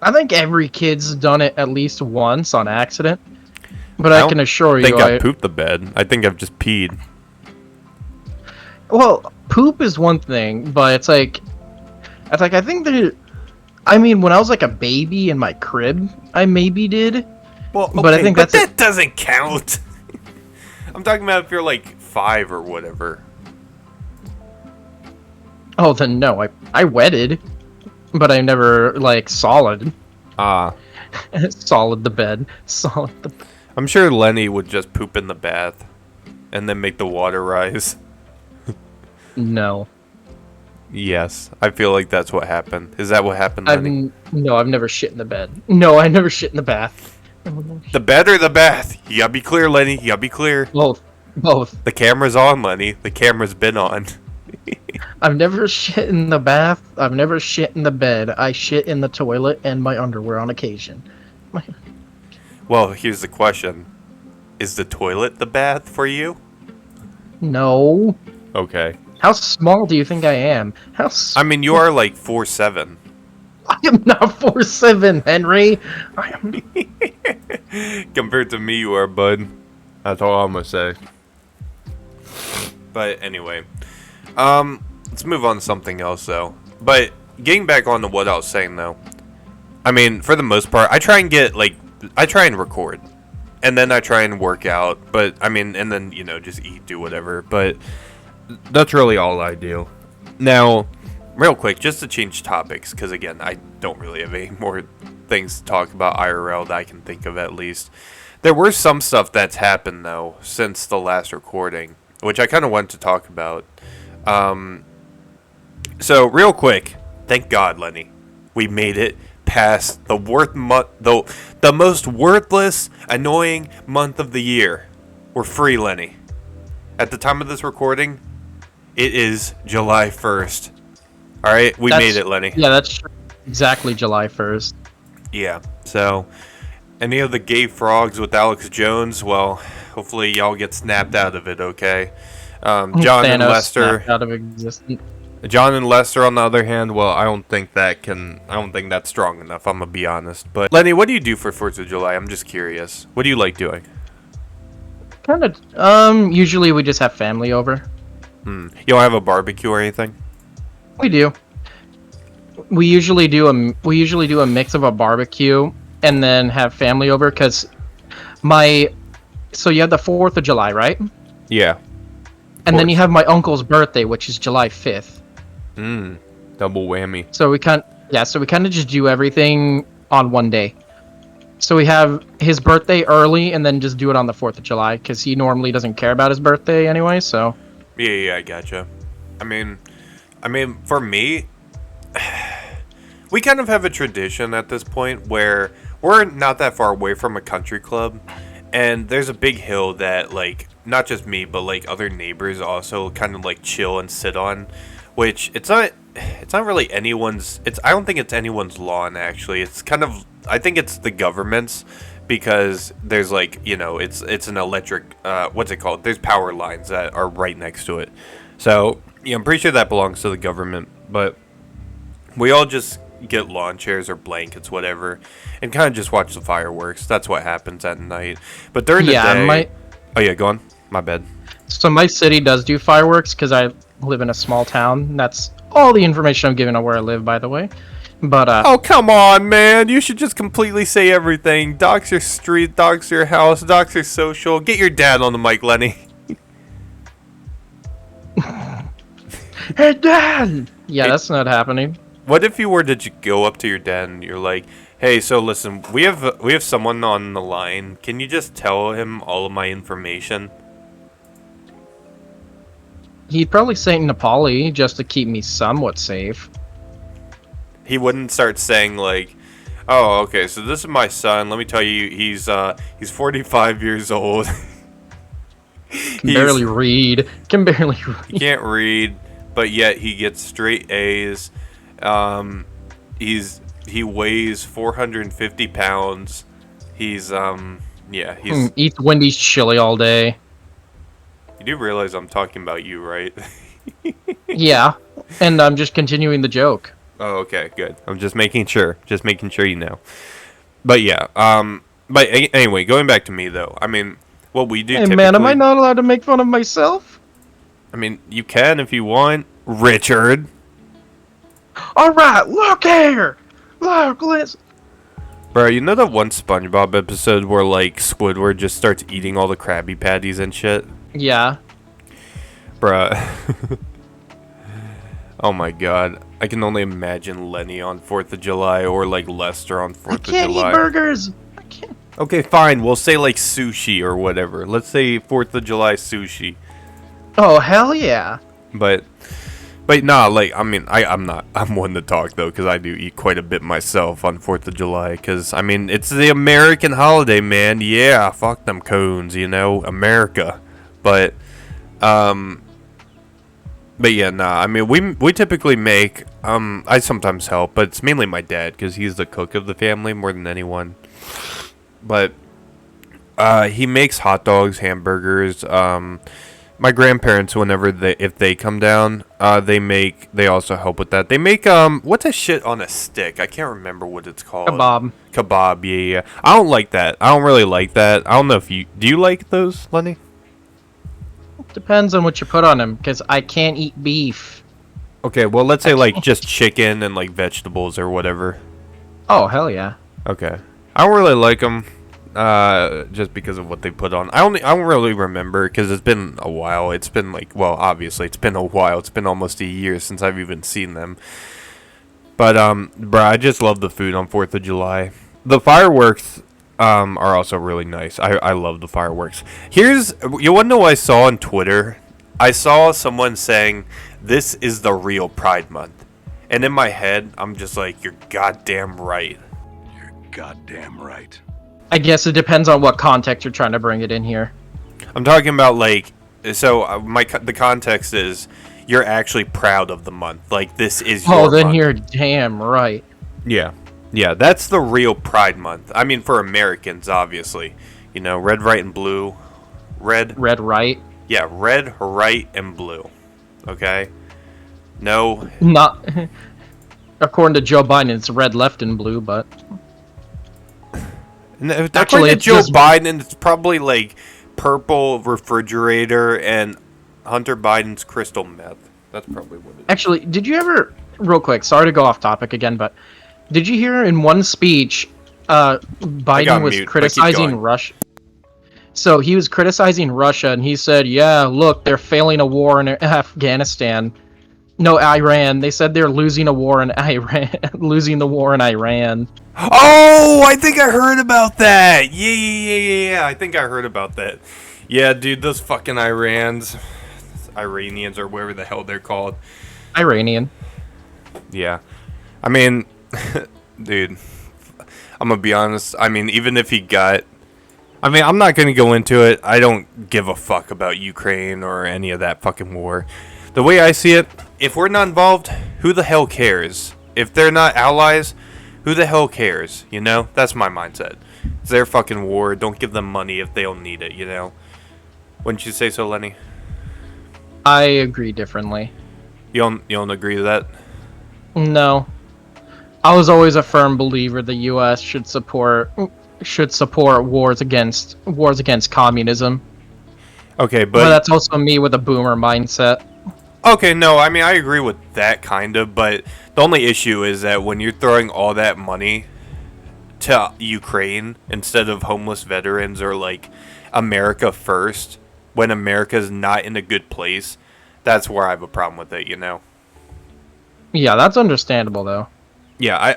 B: I think every kid's done it at least once on accident. But I can assure
A: I
B: you,
A: think I pooped the bed. I think I've just peed.
B: Well, poop is one thing, but it's like I think that. I mean, when I was like a baby in my crib, I maybe did.
A: Well, okay,
B: but I think
A: that
B: that's
A: doesn't count. I'm talking about if you're like 5 or whatever.
B: Oh, then no. I wedded, but I never like solid. Solid the bed. Solid the.
A: I'm sure Lenny would just poop in the bath, and then make the water rise.
B: No.
A: Yes, I feel like that's what happened. Is that what happened, Lenny?
B: No, I've never shit in the bed. No, I never shit in the bath.
A: The bed or the bath? You gotta be clear, Lenny. You gotta be clear.
B: Both.
A: The camera's on, Lenny. The camera's been on.
B: I've never shit in the bath. I've never shit in the bed. I shit in the toilet and my underwear on occasion.
A: Well, here's the question. Is the toilet the bath for you?
B: No.
A: Okay.
B: How small do you think I am?
A: I mean, you are like 4'7".
B: I am not 4'7", Henry. I am.
A: Compared to me, you are, bud. That's all I'm gonna say. But anyway, let's move on to something else, though. But getting back on to what I was saying, though. I mean, for the most part, I try and record, and then I try and work out. But I mean, and then just eat, do whatever. But that's really all I do. Now, real quick, just to change topics, because again, I don't really have any more things to talk about IRL that I can think of, at least. There were some stuff that's happened, though, since the last recording, which I kind of wanted to talk about. So, real quick, thank God, Lenny, we made it past the most worthless, annoying month of the year. We're free, Lenny. At the time of this recording, it is July 1st. All right, we made it, Lenny.
B: Yeah, that's exactly July 1st.
A: Yeah, so any of the gay frogs with Alex Jones, well, hopefully y'all get snapped out of it, okay? John and Lester
B: out of existence.
A: John and Lester, on the other hand, well, I don't think that's strong enough, I'm gonna be honest. But Lenny, what do you do for 4th of July? I'm just curious. What do you like doing?
B: Kind of. Usually we just have family over.
A: You don't have a barbecue or anything?
B: We do. We usually do a mix of a barbecue and then have family over, because so you have the 4th of July, right?
A: Yeah.
B: And then you have my uncle's birthday, which is July 5th.
A: Double whammy.
B: So we kind of just do everything on one day. So we have his birthday early and then just do it on the 4th of July, because he normally doesn't care about his birthday anyway, so.
A: Yeah, I gotcha. I mean, for me, we kind of have a tradition at this point where we're not that far away from a country club, and there's a big hill that, like, not just me, but, like, other neighbors also kind of, like, chill and sit on, which it's not really anyone's, I don't think it's anyone's lawn, actually. It's kind of, I think it's the government's, because there's, like, it's an electric, what's it called? There's power lines that are right next to it. So, yeah, I'm pretty sure that belongs to the government, but we all just get lawn chairs or blankets, whatever, and kind of just watch the fireworks. That's what happens at night. But during the day... Oh, yeah, go on. My bad.
B: So my city does do fireworks, because I live in a small town. That's all the information I'm giving on where I live, by the way. But
A: oh, come on, man. You should just completely say everything. Dox your street, dox your house, dox your social. Get your dad on the mic, Lenny.
B: Hey, Dad! Yeah, that's not happening.
A: What if you were to go up to your dad and you're like, hey, so listen, we have someone on the line. Can you just tell him all of my information?
B: He'd probably say Nepali just to keep me somewhat safe.
A: He wouldn't start saying like, oh, okay, so this is my son. Let me tell you, he's 45 years old.
B: Can barely read.
A: He can't read, but yet he gets straight A's. He weighs 450 pounds. He's
B: eats Wendy's chili all day.
A: You do realize I'm talking about you, right?
B: Yeah, and I'm just continuing the joke.
A: Oh, okay, good. I'm just making sure. Just making sure you know. But yeah, but anyway, going back to me though. I mean, what we do.
B: Hey man, am I not allowed to make fun of myself?
A: I mean, you can if you want, Richard.
B: All right, look here. Look, listen.
A: Bro, you know that one SpongeBob episode where, like, Squidward just starts eating all the Krabby Patties and shit?
B: Yeah.
A: Bruh. Oh my god. I can only imagine Lenny on 4th of July or, like, Lester on 4th of July.
B: I can't eat burgers. I can't.
A: Okay, fine. We'll say, like, sushi or whatever. Let's say 4th of July sushi.
B: Oh, hell yeah.
A: But nah, like, I mean, I'm one to talk, though, because I do eat quite a bit myself on 4th of July, because, I mean, it's the American holiday, man. Yeah, fuck them cones, you know, America. But yeah, nah, I mean, we typically make, I sometimes help, but it's mainly my dad, because he's the cook of the family more than anyone. But he makes hot dogs, hamburgers, my grandparents, whenever if they come down, they also help with that. They make, what's that shit on a stick? I can't remember what it's called. Kebab, yeah. I don't like that. I don't really like that. I don't know if do you like those, Lenny?
B: Depends on what you put on them, because I can't eat beef.
A: Okay, well, let's say, like, just chicken and, like, vegetables or whatever.
B: Oh, hell yeah.
A: Okay. I don't really like them. Just because of what they put on. I don't really remember because it's been a while. It's been like, well, obviously it's been a while. It's been almost a year since I've even seen them. But bro, I just love the food on 4th of July. The fireworks are also really nice. I love the fireworks. You want to know what I saw on Twitter? I saw someone saying this is the real Pride Month, and in my head I'm just like, you're goddamn right.
E: You're goddamn right.
B: I guess it depends on what context you're trying to bring it in here.
A: I'm talking about, like, so the context is you're actually proud of the month. Like, this is your
B: Oh, then
A: month.
B: you're damn right.
A: Yeah. Yeah, that's the real Pride Month. I mean, for Americans, obviously. You know, red, white, and blue. Red,
B: right?
A: Yeah, red, right, and blue. Okay? No.
B: Not... According to Joe Biden, it's red, left, and blue, but...
A: Actually, it's Joe Biden. It's probably like purple refrigerator and Hunter Biden's crystal meth. That's probably what it is.
B: Actually, did you ever, real quick, sorry to go off topic again, but did you hear in one speech, Biden was criticizing Russia? So he was criticizing Russia, and he said, yeah, look, they're failing a war in Afghanistan. No, Iran. They said they're losing a war in Iran. Losing the war in Iran.
A: Oh, I think I heard about that. Yeah. I think I heard about that. Yeah, dude, those fucking Iranians, or whatever the hell they're called.
B: Iranian.
A: Yeah. I mean, dude, I'm gonna be honest. I mean, even if he got... I mean, I'm not gonna go into it. I don't give a fuck about Ukraine or any of that fucking war. The way I see it, if we're not involved, who the hell cares? If they're not allies, who the hell cares? You know? That's my mindset. It's their fucking war. Don't give them money if they don't need it, you know? Wouldn't you say so, Lenny?
B: I agree differently.
A: You don't agree with that?
B: No. I was always a firm believer the U.S. should support wars against communism.
A: Okay,
B: but that's also me with a boomer mindset.
A: Okay, no, I mean, I agree with that kind of, but the only issue is that when you're throwing all that money to Ukraine instead of homeless veterans or, like, America first, when America's not in a good place, that's where I have a problem with it, you know?
B: Yeah, that's understandable, though.
A: Yeah,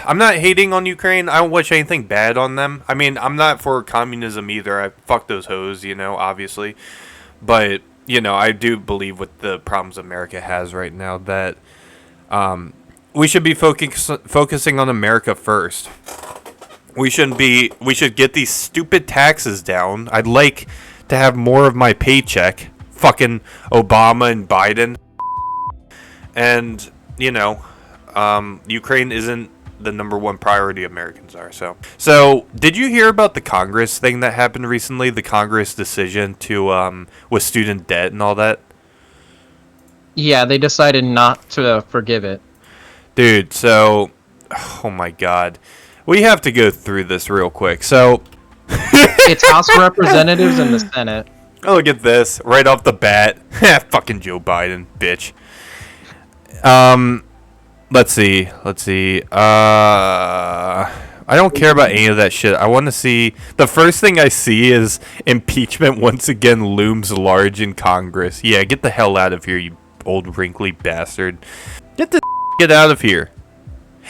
A: I'm not hating on Ukraine. I don't wish anything bad on them. I mean, I'm not for communism either. Fuck those hoes, you know, obviously. But, you know, I do believe with the problems America has right now that we should be focusing on America first. We should get these stupid taxes down. I'd like to have more of my paycheck. Fucking Obama and Biden. And, you know... Ukraine isn't the number one priority Americans are, so did you hear about the Congress thing that happened recently, the Congress decision to with student debt and all that?
B: Yeah, they decided not to forgive it.
A: Dude, so oh my god, we have to go through this real quick. So
B: it's House of Representatives and the Senate.
A: Oh, look at this right off the bat. Fucking Joe Biden, bitch. Let's see. I I don't care about any of that shit. I want to see... The first thing I see is impeachment once again looms large in Congress. Yeah, get the hell out of here, you old wrinkly bastard. Get out of here.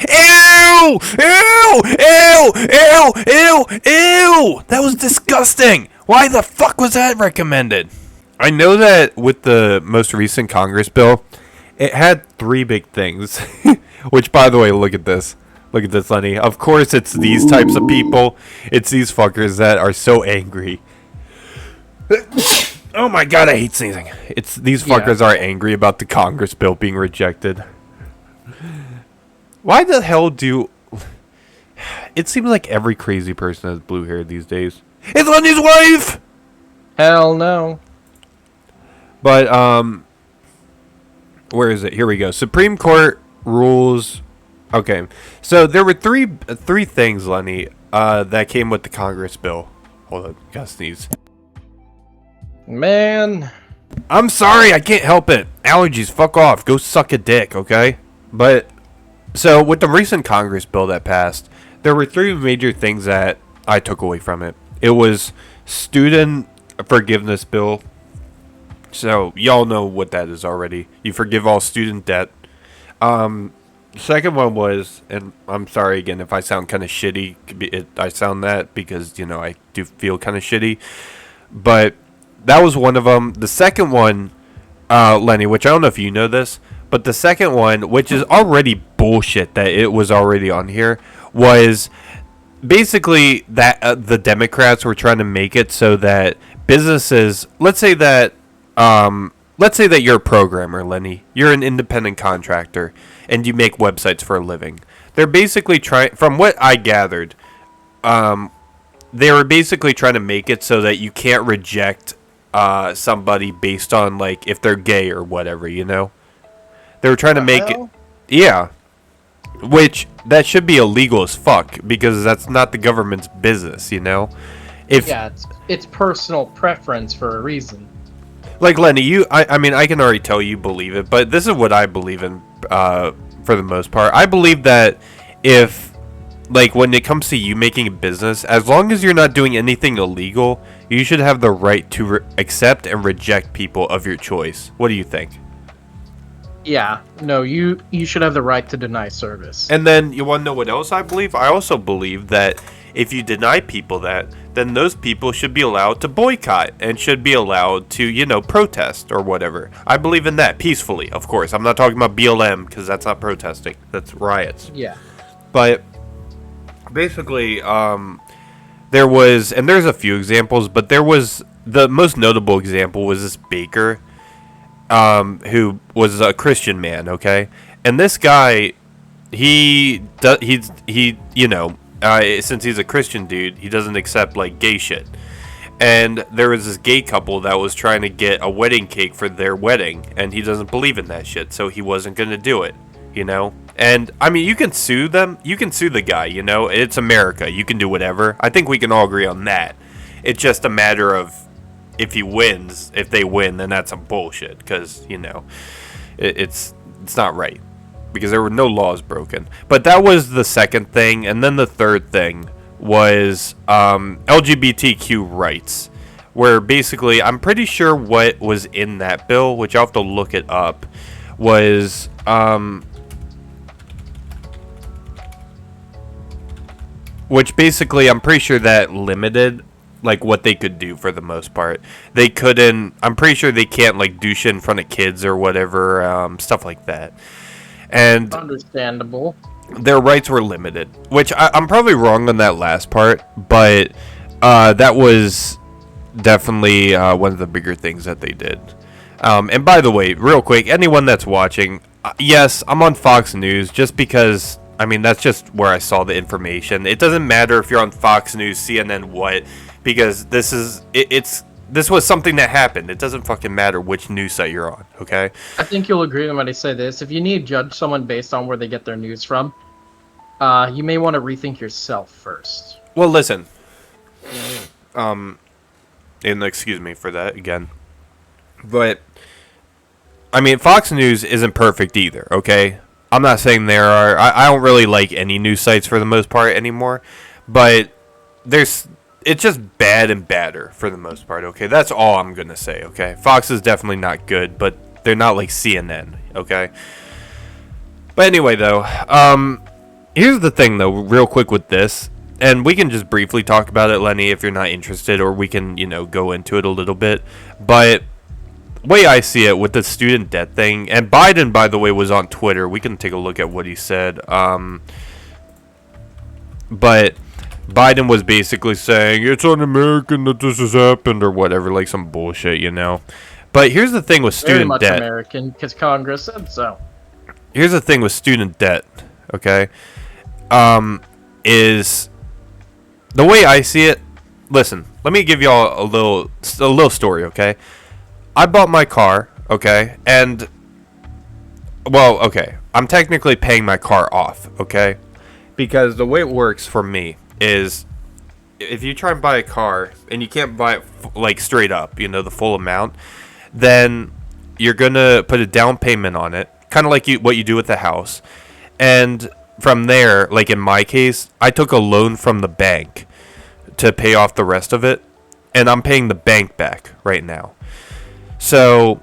A: Ew! Ew! Ew! Ew! Ew! Ew! That was disgusting! Why the fuck was that recommended? I know that with the most recent Congress bill, it had 3 big things. Which, by the way, look at this. Look at this, Lenny. Of course, it's these types of people. It's these fuckers that are so angry. Oh my god, I hate sneezing. It's these fuckers are angry about the Congress bill being rejected. Why the hell do... It seems like every crazy person has blue hair these days. It's Lenny's wife!
B: Hell no.
A: But, where is it? Here we go. Supreme Court rules... Okay, so there were three things, Lenny, that came with the Congress bill. Hold on, gotta sneeze.
B: Man.
A: I'm sorry, I can't help it. Allergies, fuck off. Go suck a dick, okay? But, so with the recent Congress bill that passed, there were 3 major things that I took away from it. It was student forgiveness bill. So, y'all know what that is already. You forgive all student debt. Second one was, and I'm sorry again if I sound kind of shitty. I sound that because, you know, I do feel kind of shitty. But that was one of them. The second one, Lenny, which I don't know if you know this, but the second one, which is already bullshit that it was already on here, was basically that the Democrats were trying to make it so that businesses, let's say that you're a programmer, Lenny. You're an independent contractor, and you make websites for a living. They're basically trying, from what I gathered, they were basically trying to make it so that you can't reject somebody based on, like, if they're gay or whatever, you know? They were trying to make it... Yeah. Which, that should be illegal as fuck, because that's not the government's business, you know?
B: It's personal preference for a reason.
A: Like, Lenny, I mean, I can already tell you believe it, but this is what I believe in, for the most part. I believe that if, like, when it comes to you making a business, as long as you're not doing anything illegal, you should have the right to accept and reject people of your choice. What do you think?
B: Yeah, no, you should have the right to deny service.
A: And then, you want to know what else I believe? I also believe that if you deny people that, then those people should be allowed to boycott and should be allowed to, you know, protest or whatever. I believe in that peacefully, of course. I'm not talking about BLM because that's not protesting. That's riots.
B: Yeah.
A: But basically, there was, and there's a few examples, but there was, the most notable example was this baker who was a Christian man, okay? And this guy, he you know, since he's a Christian dude, he doesn't accept, like, gay shit. And there was this gay couple that was trying to get a wedding cake for their wedding, and he doesn't believe in that shit, so he wasn't going to do it, you know? And, I mean, you can sue them. You can sue the guy, you know? It's America. You can do whatever. I think we can all agree on that. It's just a matter of if he wins. If they win, then that's some bullshit, because, you know, it's not right. Because there were no laws broken. But that was the second thing. And then the third thing was LGBTQ rights. Where basically, I'm pretty sure what was in that bill, which I'll have to look it up, was... which basically, I'm pretty sure that limited, like, what they could do for the most part. They couldn't... I'm pretty sure they can't, like, do shit in front of kids or whatever, stuff like that. And
B: understandable.
A: Their rights were limited, which I'm probably wrong on that last part, but that was definitely one of the bigger things that they did. And by the way, real quick, anyone that's watching, yes, I'm on Fox News just because, I mean, that's just where I saw the information. It doesn't matter if you're on Fox News, CNN, what, because this is, this was something that happened. It doesn't fucking matter which news site you're on, okay?
B: I think you'll agree with when I say this. If you need to judge someone based on where they get their news from, you may want to rethink yourself first.
A: Well, listen. And excuse me for that again. But, I mean, Fox News isn't perfect either, okay? I'm not saying there are. I don't really like any news sites for the most part anymore, but it's just bad and badder for the most part. Okay, that's all I'm gonna say. Okay, Fox is definitely not good, but they're not like CNN. Okay. But anyway, though, here's the thing, though, real quick with this, and we can just briefly talk about it, Lenny, if you're not interested, or we can, go into it a little bit. But the way I see it with the student debt thing, and Biden, by the way, was on Twitter. We can take a look at what he said. But Biden was basically saying, it's un-American that this has happened, or whatever, like some bullshit, But here's the thing with
B: Very
A: student
B: much
A: debt.
B: American, because Congress said so.
A: Here's the thing with student debt, okay? Is the way I see it. Listen, let me give y'all a little story, okay? I bought my car, okay, and okay, I'm technically paying my car off, okay? Because the way it works for me is, if you try and buy a car and you can't buy it like straight up, the full amount, then you're gonna put a down payment on it, kind of like what you do with the house, and from there, like in my case, I took a loan from the bank to pay off the rest of it, and I'm paying the bank back right now. So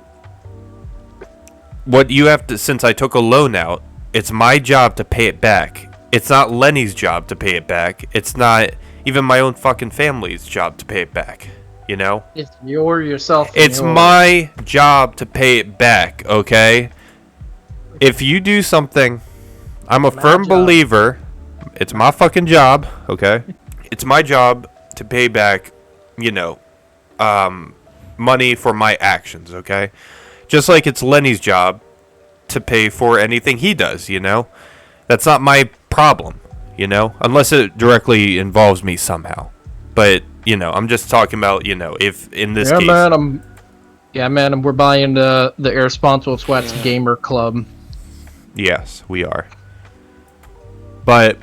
A: what you have to, since I took a loan out, it's my job to pay it back. It's not Lenny's job to pay it back. It's not even my own fucking family's job to pay it back.
B: It's yourself.
A: It's my job to pay it back, okay? If you do something, I'm a firm believer, it's my fucking job, okay? It's my job to pay back, money for my actions, okay? Just like it's Lenny's job to pay for anything he does, That's not my problem, unless it directly involves me somehow. But, I'm just talking about, if in this case...
B: Man, we're buying the Irresponsible Sweats Gamer Club.
A: Yes, we are. But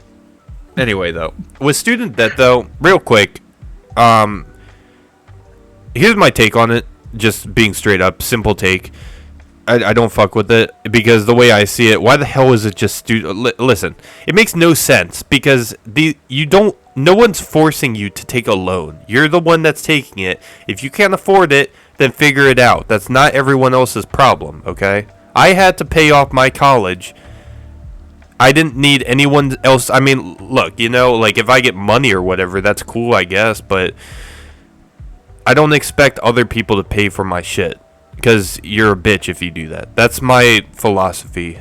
A: anyway, though, with student debt, though, real quick, here's my take on it. Just being straight up, simple take. I don't fuck with it because the way I see it, why the hell is it just student? Listen, it makes no sense because no one's forcing you to take a loan. You're the one that's taking it. If you can't afford it, then figure it out. That's not everyone else's problem, okay? I had to pay off my college. I didn't need anyone else. I mean, look, like if I get money or whatever, that's cool, I guess, but I don't expect other people to pay for my shit because you're a bitch if you do that. That's my philosophy,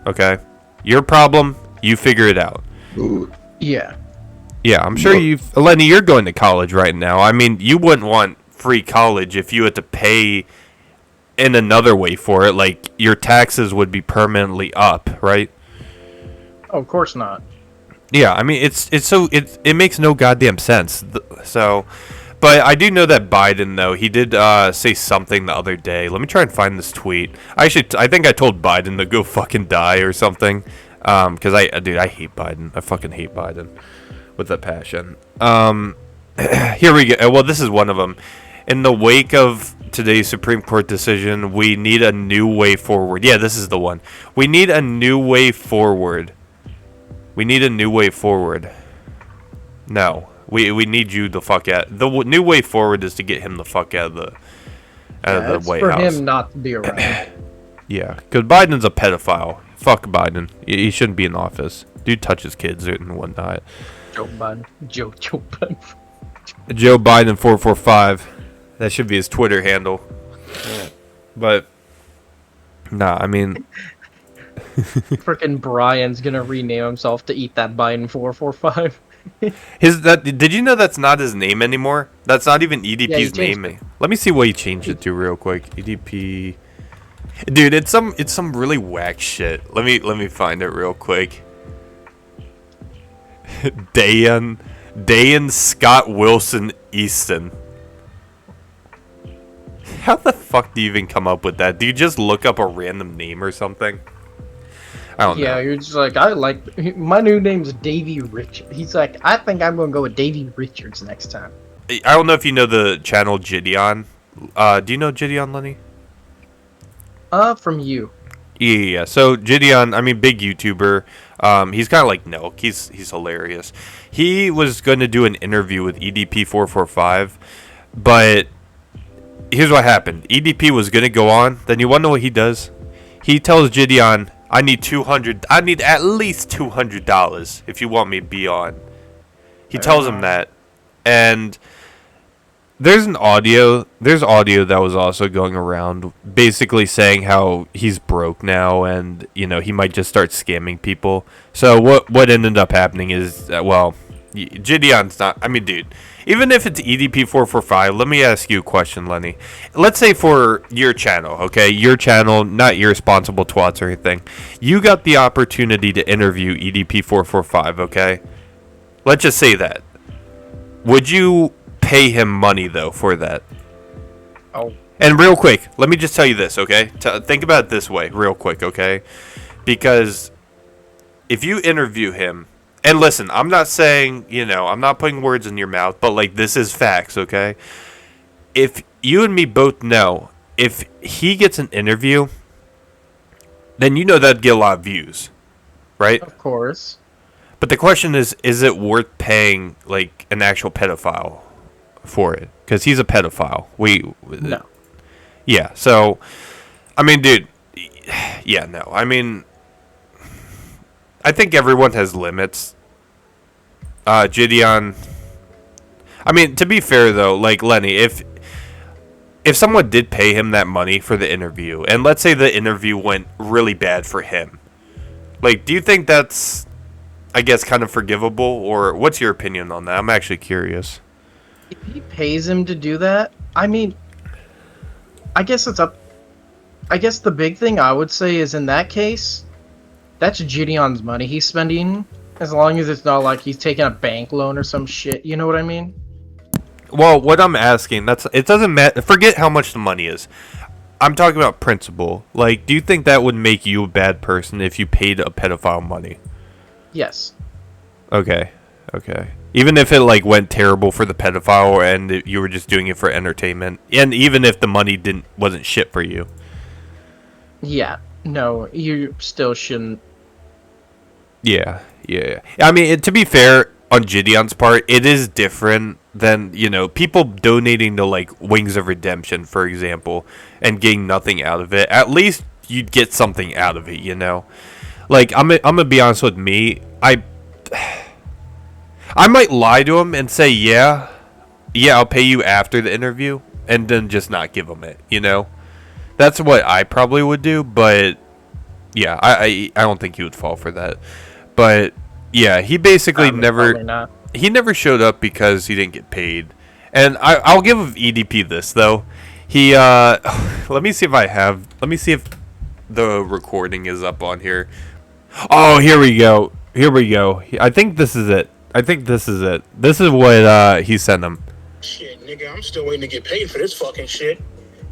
A: okay? Your problem, you figure it out.
B: Yeah.
A: Yeah, I'm sure Lenny, you're going to college right now. I mean, you wouldn't want free college if you had to pay in another way for it. Like, your taxes would be permanently up, right?
B: Oh, of course not.
A: Yeah, I mean, it makes no goddamn sense. So, but I do know that Biden, though, he did say something the other day. Let me try and find this tweet. I think I told Biden to go fucking die or something. Because I hate Biden. I fucking hate Biden with a passion. Here we go. Well, this is one of them. In the wake of today's Supreme Court decision, we need a new way forward. Yeah, this is the one. We need a new way forward. We need a new way forward. No. We need you the fuck out. The new way forward is to get him the fuck out of the White House.
B: It's for him not to be around.
A: Yeah, because Biden's a pedophile. Fuck Biden. He shouldn't be in office. Dude touches kids and whatnot.
B: Joe Biden. Joe Biden.
A: Joe Biden 445. That should be his Twitter handle. But nah, I mean,
B: Frickin' Brian's gonna rename himself to Eat That Biden 445.
A: Did you know that's not his name anymore? That's not even EDP's name. Let me see what he changed it to real quick. EDP. Dude, it's some really whack shit. Let me find it real quick. Dayan Scott Wilson Easton. How the fuck do you even come up with that? Do you just look up a random name or something? I don't know.
B: Yeah, you're just like, my new name's Davey Richards. He's like, I think I'm gonna go with Davey Richards next time.
A: I don't know if you know the channel Gideon. Do you know Gideon, Lenny?
B: From you.
A: Yeah. So Gideon, I mean, big YouTuber. He's kind of like Nelk. He's hilarious. He was going to do an interview with EDP445, but here's what happened. EDP was going to go on. Then you want to know what he does? He tells Gideon, I need at least $200 if you want me to be on. He tells him that. And there's audio that was also going around basically saying how he's broke now and, you know, he might just start scamming people. So what ended up happening is that, well, Gideon's not, I mean, dude, even if it's EDP445, let me ask you a question, Lenny. Let's say for your channel, okay? Your channel, not irresponsible twats or anything. You got the opportunity to interview EDP445, okay? Let's just say that. Would you pay him money, though, for that?
B: Oh.
A: And real quick, let me just tell you this, okay? Think about it this way, real quick, okay? Because if you interview him, and listen, I'm not saying, you know, I'm not putting words in your mouth, but, like, this is facts, okay? If you and me both know, if he gets an interview, then you know that'd get a lot of views, right?
B: Of course.
A: But the question is it worth paying, like, an actual pedophile for it? Because he's a pedophile.
B: No.
A: Yeah, so, I mean, dude, yeah, no. I mean, I think everyone has limits. Gideon, I mean, to be fair, though, like, Lenny, if someone did pay him that money for the interview, and let's say the interview went really bad for him, like, do you think that's, I guess, kind of forgivable, or what's your opinion on that? I'm actually curious.
B: If he pays him to do that, I mean, I guess it's up. I guess the big thing I would say is in that case, that's Gideon's money he's spending, as long as it's not like he's taking a bank loan or some shit. You know what I mean?
A: Well, what I'm asking, it doesn't matter. Forget how much the money is. I'm talking about principle. Like, do you think that would make you a bad person if you paid a pedophile money?
B: Yes.
A: Okay. Even if it, like, went terrible for the pedophile and you were just doing it for entertainment, and even if the money wasn't shit for you.
B: Yeah. No, you still shouldn't.
A: Yeah. I mean, to be fair, on Gideon's part, it is different than, you know, people donating to, like, Wings of Redemption, for example, and getting nothing out of it. At least you'd get something out of it, you know? Like, I'm gonna be honest with me, I might lie to him and say, yeah, I'll pay you after the interview, and then just not give him it, you know? That's what I probably would do, but, yeah, I don't think he would fall for that. But, yeah, he basically he never showed up because he didn't get paid. And I'll give EDP this, though. He, let me see if the recording is up on here. Oh, here we go. I think this is it. This is what he sent him.
H: Shit, nigga, I'm still waiting to get paid for this fucking shit.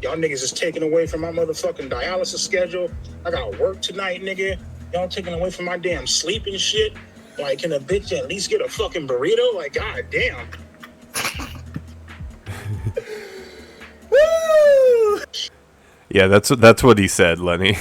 H: Y'all niggas is taking away from my motherfucking dialysis schedule. I gotta work tonight, nigga. Y'all taking away from my damn sleep and shit. Like, can a bitch at least get a fucking burrito? Like, god damn. Woo!
A: Yeah, that's what he said, Lenny.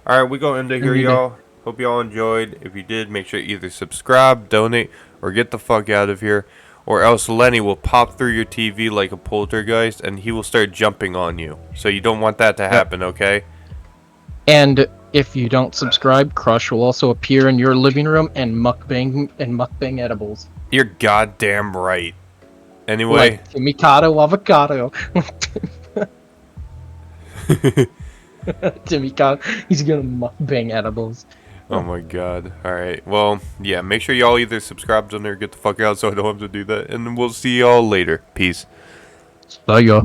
A: All right, we go into here, y'all. Hope y'all enjoyed. If you did, make sure you either subscribe, donate, or get the fuck out of here. Or else Lenny will pop through your TV like a poltergeist, and he will start jumping on you. So you don't want that to happen, okay?
B: And if you don't subscribe, Krush will also appear in your living room and mukbang edibles.
A: You're goddamn right. Anyway.
B: Like Mikado avocado. Mikado, he's gonna mukbang edibles.
A: Oh my god. Alright. Well, yeah, make sure y'all either subscribe to or get the fuck out so I don't have to do that. And we'll see y'all later. Peace.
B: See ya.